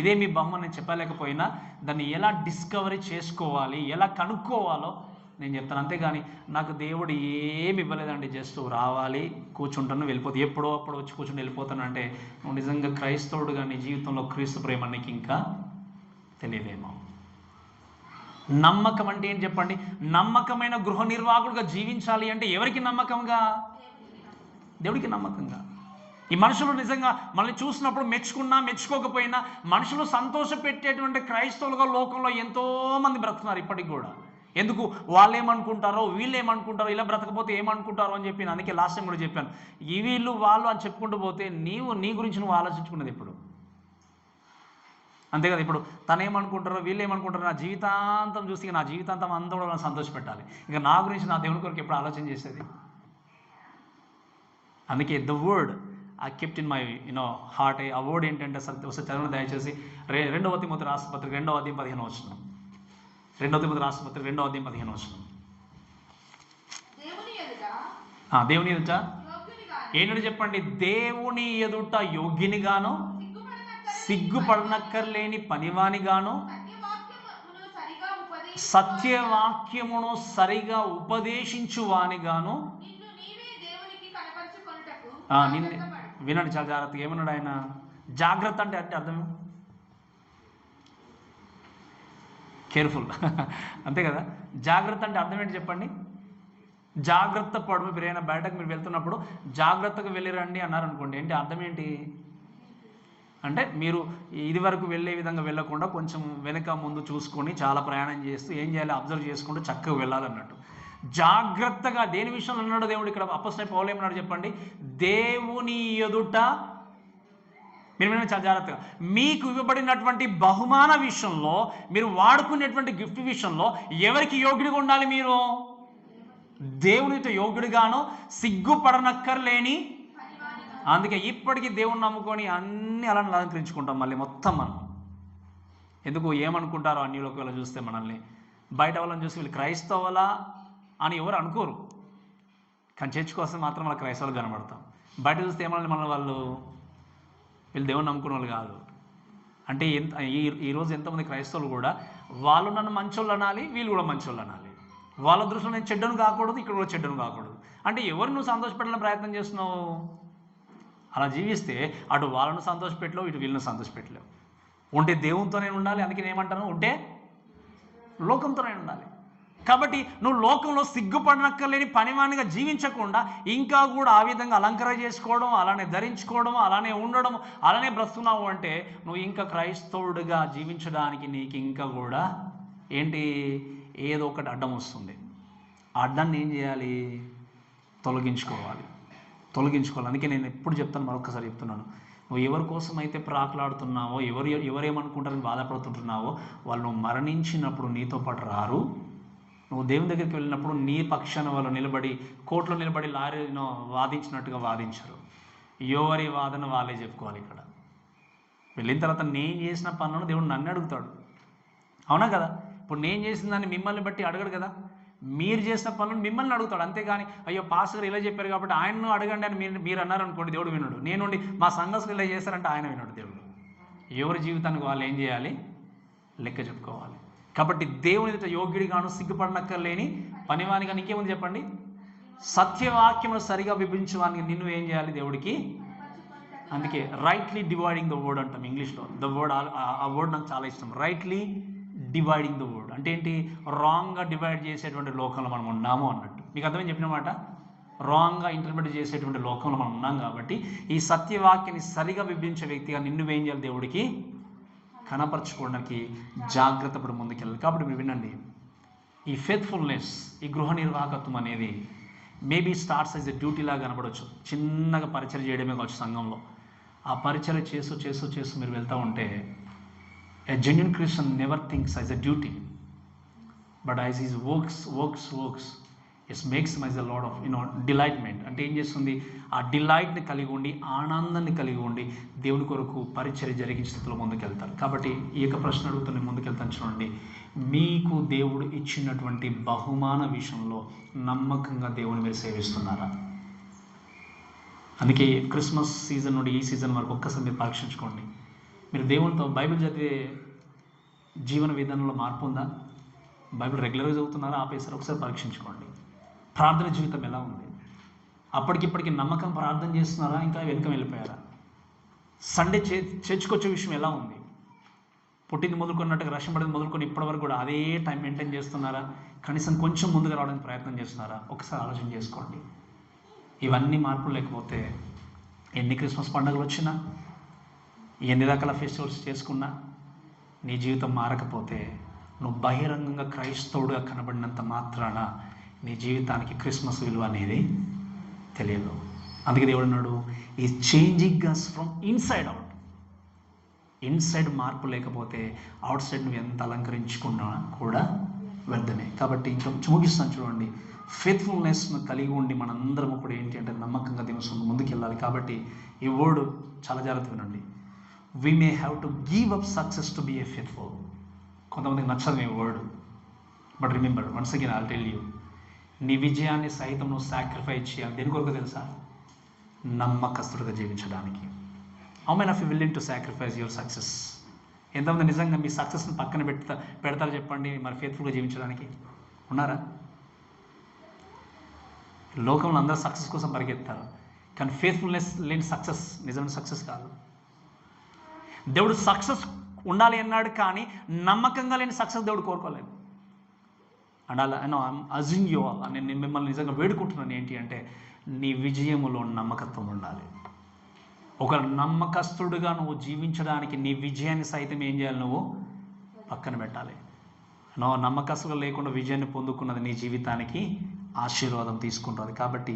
ఇదే మీ బహుమానం నేను చెప్పలేకపోయినా దాన్ని ఎలా డిస్కవరీ చేసుకోవాలి, ఎలా కనుక్కోవాలో నేను చెప్తాను. అంతేగాని నాకు దేవుడు ఏమి ఇవ్వలేదండి, జస్ట్ రావాలి, కూర్చుంటాను, వెళ్ళిపోతే ఎప్పుడో అప్పుడు వచ్చి కూర్చుని వెళ్ళిపోతాను అంటే నువ్వు నిజంగా క్రైస్తవుడు కానీ జీవితంలో క్రీస్తు ప్రేమ నీకు ఇంకా తెలియదేమో. నమ్మకం అంటే ఏం చెప్పండి? నమ్మకమైన గృహ నిర్వాహకుడుగా జీవించాలి అంటే ఎవరికి నమ్మకంగా? దేవుడికి నమ్మకంగా. ఈ మనుషులు నిజంగా మనల్ని చూసినప్పుడు మెచ్చుకున్నా మెచ్చుకోకపోయినా మనుషులు సంతోషపెట్టేటువంటి క్రైస్తవులుగా లోకంలో ఎంతోమంది బ్రతుకున్నారు ఇప్పటికి కూడా. ఎందుకు? వాళ్ళు ఏమనుకుంటారో, వీళ్ళు ఏమనుకుంటారో, ఇలా బ్రతకపోతే ఏమనుకుంటారో అని చెప్పి అందుకే లాస్ట్ టైం కూడా చెప్పాను. ఈ వీళ్ళు వాళ్ళు అని చెప్పుకుంటూ పోతే నీ గురించి నువ్వు ఆలోచించుకున్నది ఎప్పుడు? అంతే కదా. ఇప్పుడు తను ఏమనుకుంటారో, వీళ్ళు ఏమనుకుంటారో, నా జీవితాంతం చూసి నా జీవితాంతం అంతా కూడా మనం సంతోషపెట్టాలి. ఇంకా నా గురించి నా దేవుని కొరకు ఎప్పుడు ఆలోచన చేసేది? అందుకే the word I kept in my heart. ఆ వర్డ్ ఏంటంటే ఒకసారి చదవడం దయచేసి 2వ తిమోతి రాసిన పత్రిక 2వ అధ్యాయం 15వ వచనం. 2వ తిమోతి రాసిన పత్రిక 2వ అధ్యాయం 15వ వచనం. దేవుని ఎదుట ఏంటంటే చెప్పండి? దేవుని ఎదుట యోగ్యునిగాను, సిగ్గుపడనక్కర్లేని పనివానిగాను, సత్యవాక్యమును సరిగా ఉపదేశించువానిగాను. వినండి చాలా జాగ్రత్తగా. ఏమన్నాడు ఆయన? జాగ్రత్త అంటే అర్థం కేర్ఫుల్ అంతే కదా. జాగ్రత్త అంటే అర్థం ఏంటి చెప్పండి? జాగ్రత్త పడు. మీరు ఏమైనా బయటకు మీరు వెళ్తున్నప్పుడు జాగ్రత్తగా వెళ్ళిరండి అన్నారు అనుకోండి, ఏంటి అర్థం ఏంటి అంటే మీరు ఇది వరకు వెళ్ళే విధంగా వెళ్ళకుండా కొంచెం వెనక ముందు చూసుకొని చాలా ప్రయాణం చేస్తూ ఏం చేయాలి? అబ్జర్వ్ చేసుకుంటూ చక్కగా వెళ్ళాలన్నట్టు. జాగ్రత్తగా దేని విషయంలో అన్నాడు దేవుడు ఇక్కడ? అపోస్తలుడైన పౌలు ఏమన్నాడు చెప్పండి? దేవుని ఎదుట మీరు చాలా జాగ్రత్తగా మీకు ఇవ్వబడినటువంటి బహుమాన విషయంలో, మీరు వాడుకునేటువంటి గిఫ్ట్ విషయంలో ఎవరికి యోగ్యుడిగా ఉండాలి? మీరు దేవునితో యోగ్యుడిగాను, సిగ్గుపడనక్కర్లేని. అందుకే ఇప్పటికీ దేవుని నమ్ముకొని అన్ని అలా అలంకరించుకుంటాం మళ్ళీ మొత్తం మనం. ఎందుకు? ఏమనుకుంటారో అన్యులకు వెళ్ళి చూస్తే మనల్ని, బయట వాళ్ళని చూసి వీళ్ళు క్రైస్తవులా అని ఎవరు అనుకోరు, కానీ చర్చ్ కోసం మాత్రం వాళ్ళ క్రైస్తవులు కనబడతాం. బయట చూస్తే ఏమన్నా మన వాళ్ళు వీళ్ళు దేవుని నమ్ముకున్న వాళ్ళు కాదు అంటే ఈరోజు ఎంతమంది క్రైస్తవులు కూడా వాళ్ళు నన్ను మంచోళ్ళు అనాలి, వీళ్ళు కూడా మంచోళ్ళు అనాలి. వాళ్ళ దృష్టిలో నేను చెడ్డను కాకూడదు, ఇక్కడ కూడా చెడ్డను కాకూడదు. అంటే ఎవరు నువ్వు సంతోషపెట్టాలని ప్రయత్నం చేస్తున్నావు? అలా జీవిస్తే అటు వాళ్ళను సంతోషపెట్టలేవు, ఇటు వీళ్ళను సంతోషపెట్టలేవు. ఉంటే దేవునితోనే ఉండాలి. అందుకే నేను ఏమంటాను, ఉంటే లోకంతోనే ఉండాలి. కాబట్టి నువ్వు లోకంలో సిగ్గుపడనక్కర్లేని పనివానిగా జీవించకుండా ఇంకా కూడా ఆ విధంగా అలంకరణ చేసుకోవడం, అలానే ధరించుకోవడం, అలానే ఉండడం, అలానే బ్రతున్నావు అంటే నువ్వు ఇంకా క్రైస్తవుడిగా జీవించడానికి నీకు ఇంకా కూడా ఏంటి? ఏదో ఒకటి అడ్డం వస్తుంది. ఆ అడ్డాన్ని ఏం చేయాలి? తొలగించుకోవాలి. అందుకే నేను ఎప్పుడు చెప్తాను, మరొకసారి చెప్తున్నాను, నువ్వు ఎవరి కోసం అయితే ప్రాకులాడుతున్నావో, ఎవరేమనుకుంటారని బాధపడుతుంటున్నావో వాళ్ళు నువ్వు మరణించినప్పుడు నీతో పాటు రారు. నువ్వు దేవుని దగ్గరికి వెళ్ళినప్పుడు నీ పక్షాన వాళ్ళు నిలబడి కోర్టులో నిలబడి లారీను వాదించినట్టుగా వాదించరు. ఎవరి వాదన వాళ్ళే చెప్పుకోవాలి. ఇక్కడ వెళ్ళిన తర్వాత నేను చేసిన పనులను దేవుడు నన్ను అడుగుతాడు. అవునా కదా? ఇప్పుడు నేను చేసిన దాన్ని మిమ్మల్ని బట్టి అడగడు కదా. మీరు చేసిన పనులను మిమ్మల్ని అడుగుతాడు. అంతేగాని అయ్యో పాస్టర్ ఇలా చెప్పారు కాబట్టి ఆయన్ను అడగండి అని మీరు అన్నారు అనుకోండి, దేవుడు వినడు. నేనుండి మా సంఘస్థులు ఇలా చేశారంటే ఆయన వినడు. దేవుడు ఎవరి జీవితానికి వాళ్ళు ఏం చేయాలి? లెక్క చెప్పుకోవాలి. కాబట్టి దేవుని ఎదుట యోగ్యుడిగాను, సిగ్గుపడనక్కర్లేని పనివానిగా, ఇంకేముంది చెప్పండి? సత్యవాక్యమును సరిగా విభజించడానికి నిన్ను ఏం చేయాలి? దేవుడికి. అందుకే రైట్లీ డివైడింగ్ ద వర్డ్ అంటాం ఇంగ్లీష్లో. ద వర్డ్, ఆ వర్డ్ నాకు చాలా ఇష్టం. రైట్లీ డివైడింగ్ ద వర్డ్ అంటే ఏంటి? రాంగ్గా డివైడ్ చేసేటువంటి లోకంలో మనం ఉన్నాము అన్నట్టు. మీకు అర్థమని చెప్పిన మాట. రాంగ్గా ఇంటర్ప్రిట్ చేసేటువంటి లోకంలో మనం ఉన్నాం కాబట్టి ఈ సత్యవాక్యాన్ని సరిగా విభజించే వ్యక్తిగా నిన్ను ఏం చేయాలి? దేవుడికి కనపరచుకోవడానికి జాగ్రత్త పడి ముందుకెళ్ళాలి. కాబట్టి మీరు వినండి, ఈ ఫెయిత్ఫుల్నెస్, ఈ గృహ నిర్వాహకత్వం అనేది మేబీ స్టార్ట్స్ యాజ్ ఎ డ్యూటీలా కనపడవచ్చు. చిన్నగా పరిచయం చేయడమే కావచ్చు సంఘంలో. ఆ పరిచయం చేస్తూ మీరు వెళ్తూ ఉంటే A genuine Christian never thinks as a duty, but as his works, it makes him as a lot of delightment. అంటే ఏం చేస్తుంది, ఆ డిలైట్ని కలిగి ఉండి, ఆనందాన్ని కలిగి ఉండి దేవుని కొరకు పరిచర్య జరిగించే స్థితిలో ముందుకెళ్తారు. కాబట్టి ఈ యొక్క ప్రశ్న అడుగుతూ ముందుకెళ్తాను. చూడండి, మీకు దేవుడు ఇచ్చినటువంటి బహుమాన విషయంలో నమ్మకంగా దేవుని మీరు సేవిస్తున్నారా? అందుకే క్రిస్మస్ సీజన్ నుండి ఈ సీజన్ వరకు ఒక్కసారి మీరు పరీక్షించుకోండి. మీరు దేవునితో బైబిల్ చదివే జీవన విధానంలో మార్పు ఉందా? బైబిల్ రెగ్యులర్గా చదువుతున్నారా, ఆపేసారా? ఒకసారి పరీక్షించుకోండి. ప్రార్థన జీవితం ఎలా ఉంది? అప్పటికిప్పటికి నమ్మకం ప్రార్థన చేస్తున్నారా, ఇంకా వెనుక వెళ్ళిపోయారా? సండే చర్చ్కొచ్చే విషయం ఎలా ఉంది? పుట్టింది మొదలుకున్నట్టుగా రషం పడింది మొదలుకొని ఇప్పటివరకు కూడా అదే టైం మెయింటైన్ చేస్తున్నారా? కనీసం కొంచెం ముందుకు రావడానికి ప్రయత్నం చేస్తున్నారా? ఒకసారి ఆలోచన చేసుకోండి. ఇవన్నీ మార్పులు లేకపోతే ఎన్ని క్రిస్మస్ పండుగలు వచ్చినా, ఎన్ని రకాల ఫెస్టివల్స్ చేసుకున్నా, నీ జీవితం మారకపోతే నువ్వు బహిరంగంగా క్రైస్తవుడుగా కనబడినంత మాత్రాన నీ జీవితానికి క్రిస్మస్ విలువ అనేది తెలియదు. అందుకే దేవుడు అన్నాడు, is changing us from inside out. Inside మార్పు లేకపోతే అవుట్ సైడ్ నువ్వు ఎంత అలంకరించుకున్నా కూడా వ్యర్థమే. కాబట్టి ఇంకా ముగిస్తాను చూడండి. ఫెయిత్ఫుల్నెస్ను కలిగి ఉండి మనందరం ఇప్పుడు ఏంటి అంటే నమ్మకంగా దేవుని ముందుకు వెళ్ళాలి. కాబట్టి ఈ వర్డ్ చాలా జాగ్రత్త వినండి. We may have to give up success to be a faithful. కొంతమందికి నచ్చదు ఈ word, but remember once again I'll tell you, నీ విజయాన్ని సైతం నువ్వు సాక్రిఫైస్ చేయాలి. దేని కొరకు తెలుసా? నమ్మకస్తుడిగా జీవించడానికి. How many of you willing to sacrifice your success? ఎంతమంది నిజంగా మీ సక్సెస్ని పక్కన పెడతారు చెప్పండి, మరి ఫెయిత్ఫుల్గా జీవించడానికి ఉన్నారా? లోకంలో అందరూ సక్సెస్ కోసం పరిగెత్తారు, కానీ ఫెయిత్ఫుల్నెస్ లేని సక్సెస్ నిజమైన సక్సెస్ కాదు. దేవుడు సక్సెస్ ఉండాలి అన్నాడు, కానీ నమ్మకంగా లేని సక్సెస్ దేవుడు కోరుకోలేదు. అండ్ అలా అజ్యూమ్ యూ ఆల్, నేను మిమ్మల్ని నిజంగా వేడుకుంటున్నాను ఏంటి అంటే, నీ విజయములో నమ్మకత్వం ఉండాలి. ఒక నమ్మకస్తుడుగా నువ్వు జీవించడానికి నీ విజయాన్ని సైతం ఏం చేయాలి? నువ్వు పక్కన పెట్టాలి. నమ్మకస్తుగా లేకుండా విజయాన్ని పొందుకున్నది నీ జీవితానికి ఆశీర్వాదం తీసుకుంటుంది. కాబట్టి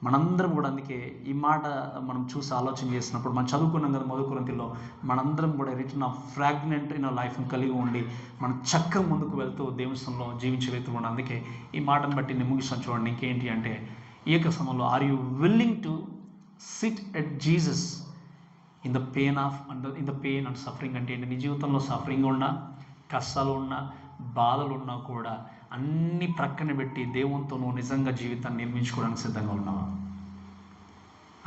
మనందరం కూడా, అందుకే ఈ మాట మనం చూసి ఆలోచన చేసినప్పుడు, మనం చదువుకున్నాం కదా మొదటి కొరింథీలో, మనందరం కూడా రిటర్న్ ఆఫ్ ఫ్రాగ్మెంట్ లైఫ్ని కలిగి ఉండి మనం చక్కగా ముందుకు వెళ్తూ దేవునిలో జీవించే వ్యక్తులు ఉండి. అందుకే ఈ మాటను బట్టి నేను ముగిస్తాను చూడండి. ఇంకేంటి అంటే, ఈ యొక్క సమయంలో are you willing to sit at Jesus in the pain and suffering? అంటే ఏంటి? నీ జీవితంలో సఫరింగ్ ఉన్నా, కష్టాలు ఉన్నా, బాధలు ఉన్నా కూడా అన్ని ప్రక్కన పెట్టి దేవునితో నువ్వు నిజంగా జీవితాన్ని నిర్మించుకోవడానికి సిద్ధంగా ఉన్నావా?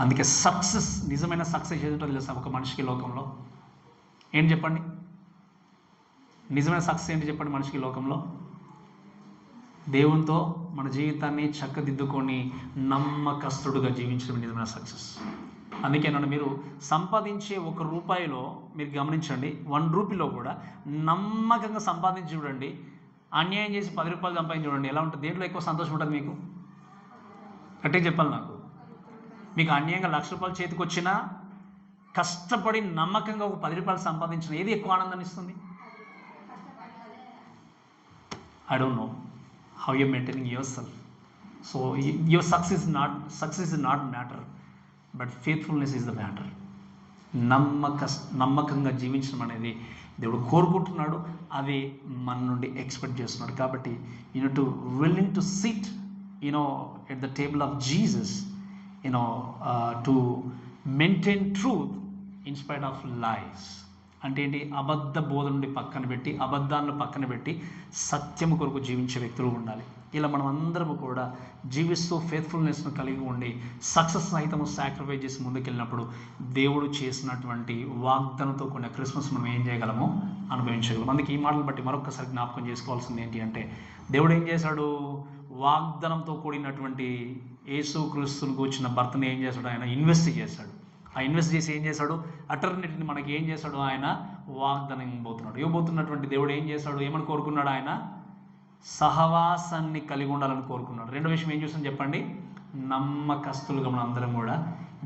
అందుకే సక్సెస్, నిజమైన సక్సెస్ ఏదంటో తెలుసా ఒక మనిషికి లోకంలో? ఏంటి చెప్పండి? నిజమైన సక్సెస్ ఏంటి చెప్పండి మనిషికి లోకంలో? దేవునితో మన జీవితాన్ని చక్కదిద్దుకొని నమ్మకస్తుడుగా జీవించడం నిజమైన సక్సెస్. అందుకే నన్ను మీరు సంపాదించే ₹1 మీరు గమనించండి, ₹1 కూడా నమ్మకంగా సంపాదించి చూడండి, అన్యాయం చేసి ₹10 సంపాదించి చూడండి, ఎలా ఉంటుంది? దేంట్లో ఎక్కువ సంతోషం ఉంటుంది మీకు? గట్టిగా చెప్పాలి నాకు. మీకు అన్యాయంగా ₹1,00,000 చేతికి వచ్చినా, కష్టపడి నమ్మకంగా ఒక ₹10 సంపాదించిన ఏది ఎక్కువ ఆనందాన్ని ఇస్తుంది? I don't know how you maintaining your self. So your success is not matter, but faithfulness is the matter. నమ్మకంగా జీవించడం అనేది దేవుడు కోరుకుంటున్నాడు, అది మన నుండి ఎక్స్పెక్ట్ చేస్తున్నాడు. కాబట్టి to willing to sit at the table of Jesus, to maintain truth in spite of lies. అంటే ఏంటి? అబద్ధ బోధ నుండి పక్కన పెట్టి, అబద్ధాలను పక్కన పెట్టి సత్యము కొరకు జీవించే వ్యక్తులు ఉండాలి. ఇలా మనం అందరము కూడా జీవిస్తూ ఫెయిత్ఫుల్నెస్ను కలిగి ఉండి సక్సెస్ సహితము సాక్రిఫైస్ చేసి ముందుకెళ్ళినప్పుడు దేవుడు చేసినటువంటి వాగ్దానంతో కూడిన క్రిస్మస్ మనం ఏం చేయగలమో అనుభవించగలం. అందుకే ఈ మాటలు బట్టి మరొకసారి జ్ఞాపకం చేసుకోవాల్సింది ఏంటి అంటే, దేవుడు ఏం చేశాడు? వాగ్దానంతో కూడినటువంటి యేసుక్రీస్తును కూర్చున్న భర్తను ఏం చేశాడు? ఆయన ఇన్వెస్ట్ చేశాడు. ఆ ఇన్వెస్ట్ చేసి ఏం చేశాడు? అటర్నిటీని మనకి ఏం చేశాడు? ఆయన వాగ్దానం ఇవ్వబోతున్నటువంటి దేవుడు ఏం చేశాడు? ఏమని కోరుకున్నాడు? ఆయన సహవాసాన్ని కలిగి ఉండాలని కోరుకున్నాడు. రెండో విషయం ఏం చూసాను చెప్పండి? నమ్మకస్తులుగా మనం అందరం కూడా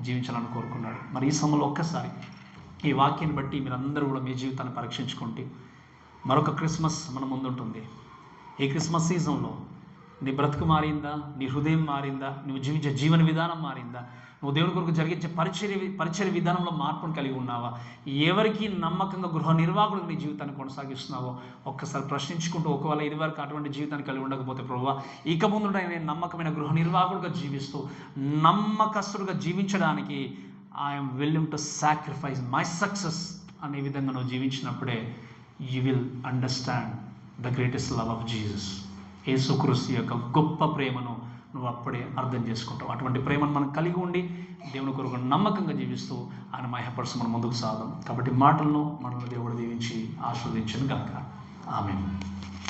జీవించాలని కోరుకున్నాడు. మరి ఈ సమయంలో ఒక్కసారి ఈ వాక్యాన్ని బట్టి మీరందరూ కూడా మీ జీవితాన్ని పరీక్షించుకుంటే, మరొక క్రిస్మస్ మన ముందుంటుంది. ఈ క్రిస్మస్ సీజన్లో నీ బ్రతుకు మారిందా? నీ హృదయం మారిందా? నువ్వు జీవించే జీవన విధానం మారిందా? నువ్వు దేవుని కొరకు జరిగించే పరిచర్య విధానంలో మార్పును కలిగి ఉన్నావా? ఎవరికి నమ్మకంగా గృహ నిర్వాహకుడు నీ జీవితాన్ని కొనసాగిస్తున్నావో ఒక్కసారి ప్రశ్నించుకుంటూ, ఒకవేళ ఇదివరకు అటువంటి జీవితాన్ని కలిగి ఉండకపోతే ప్రభువా, ఇక ముందు నేను నమ్మకమైన గృహ నిర్వాహకుడుగా జీవిస్తూ నమ్మకస్తుడుగా జీవించడానికి I'm willing to sacrifice my success అనే విధంగా నువ్వు జీవించినప్పుడే you will understand the greatest love of Jesus. యేసుక్రీస్తు యొక్క గొప్ప ప్రేమను నువ్వు అప్పుడే అర్థం చేసుకుంటావు. అటువంటి ప్రేమను మనం కలిగి ఉండి దేవుని కొరకు నమ్మకంగా జీవిస్తూ ఆయన మహిమపరుస్తూ మనం ముందుకు సాగాం. కాబట్టి మాటలను మనల్ని దేవుడు దీవించి ఆస్వాదించును గాక. ఆమేన్.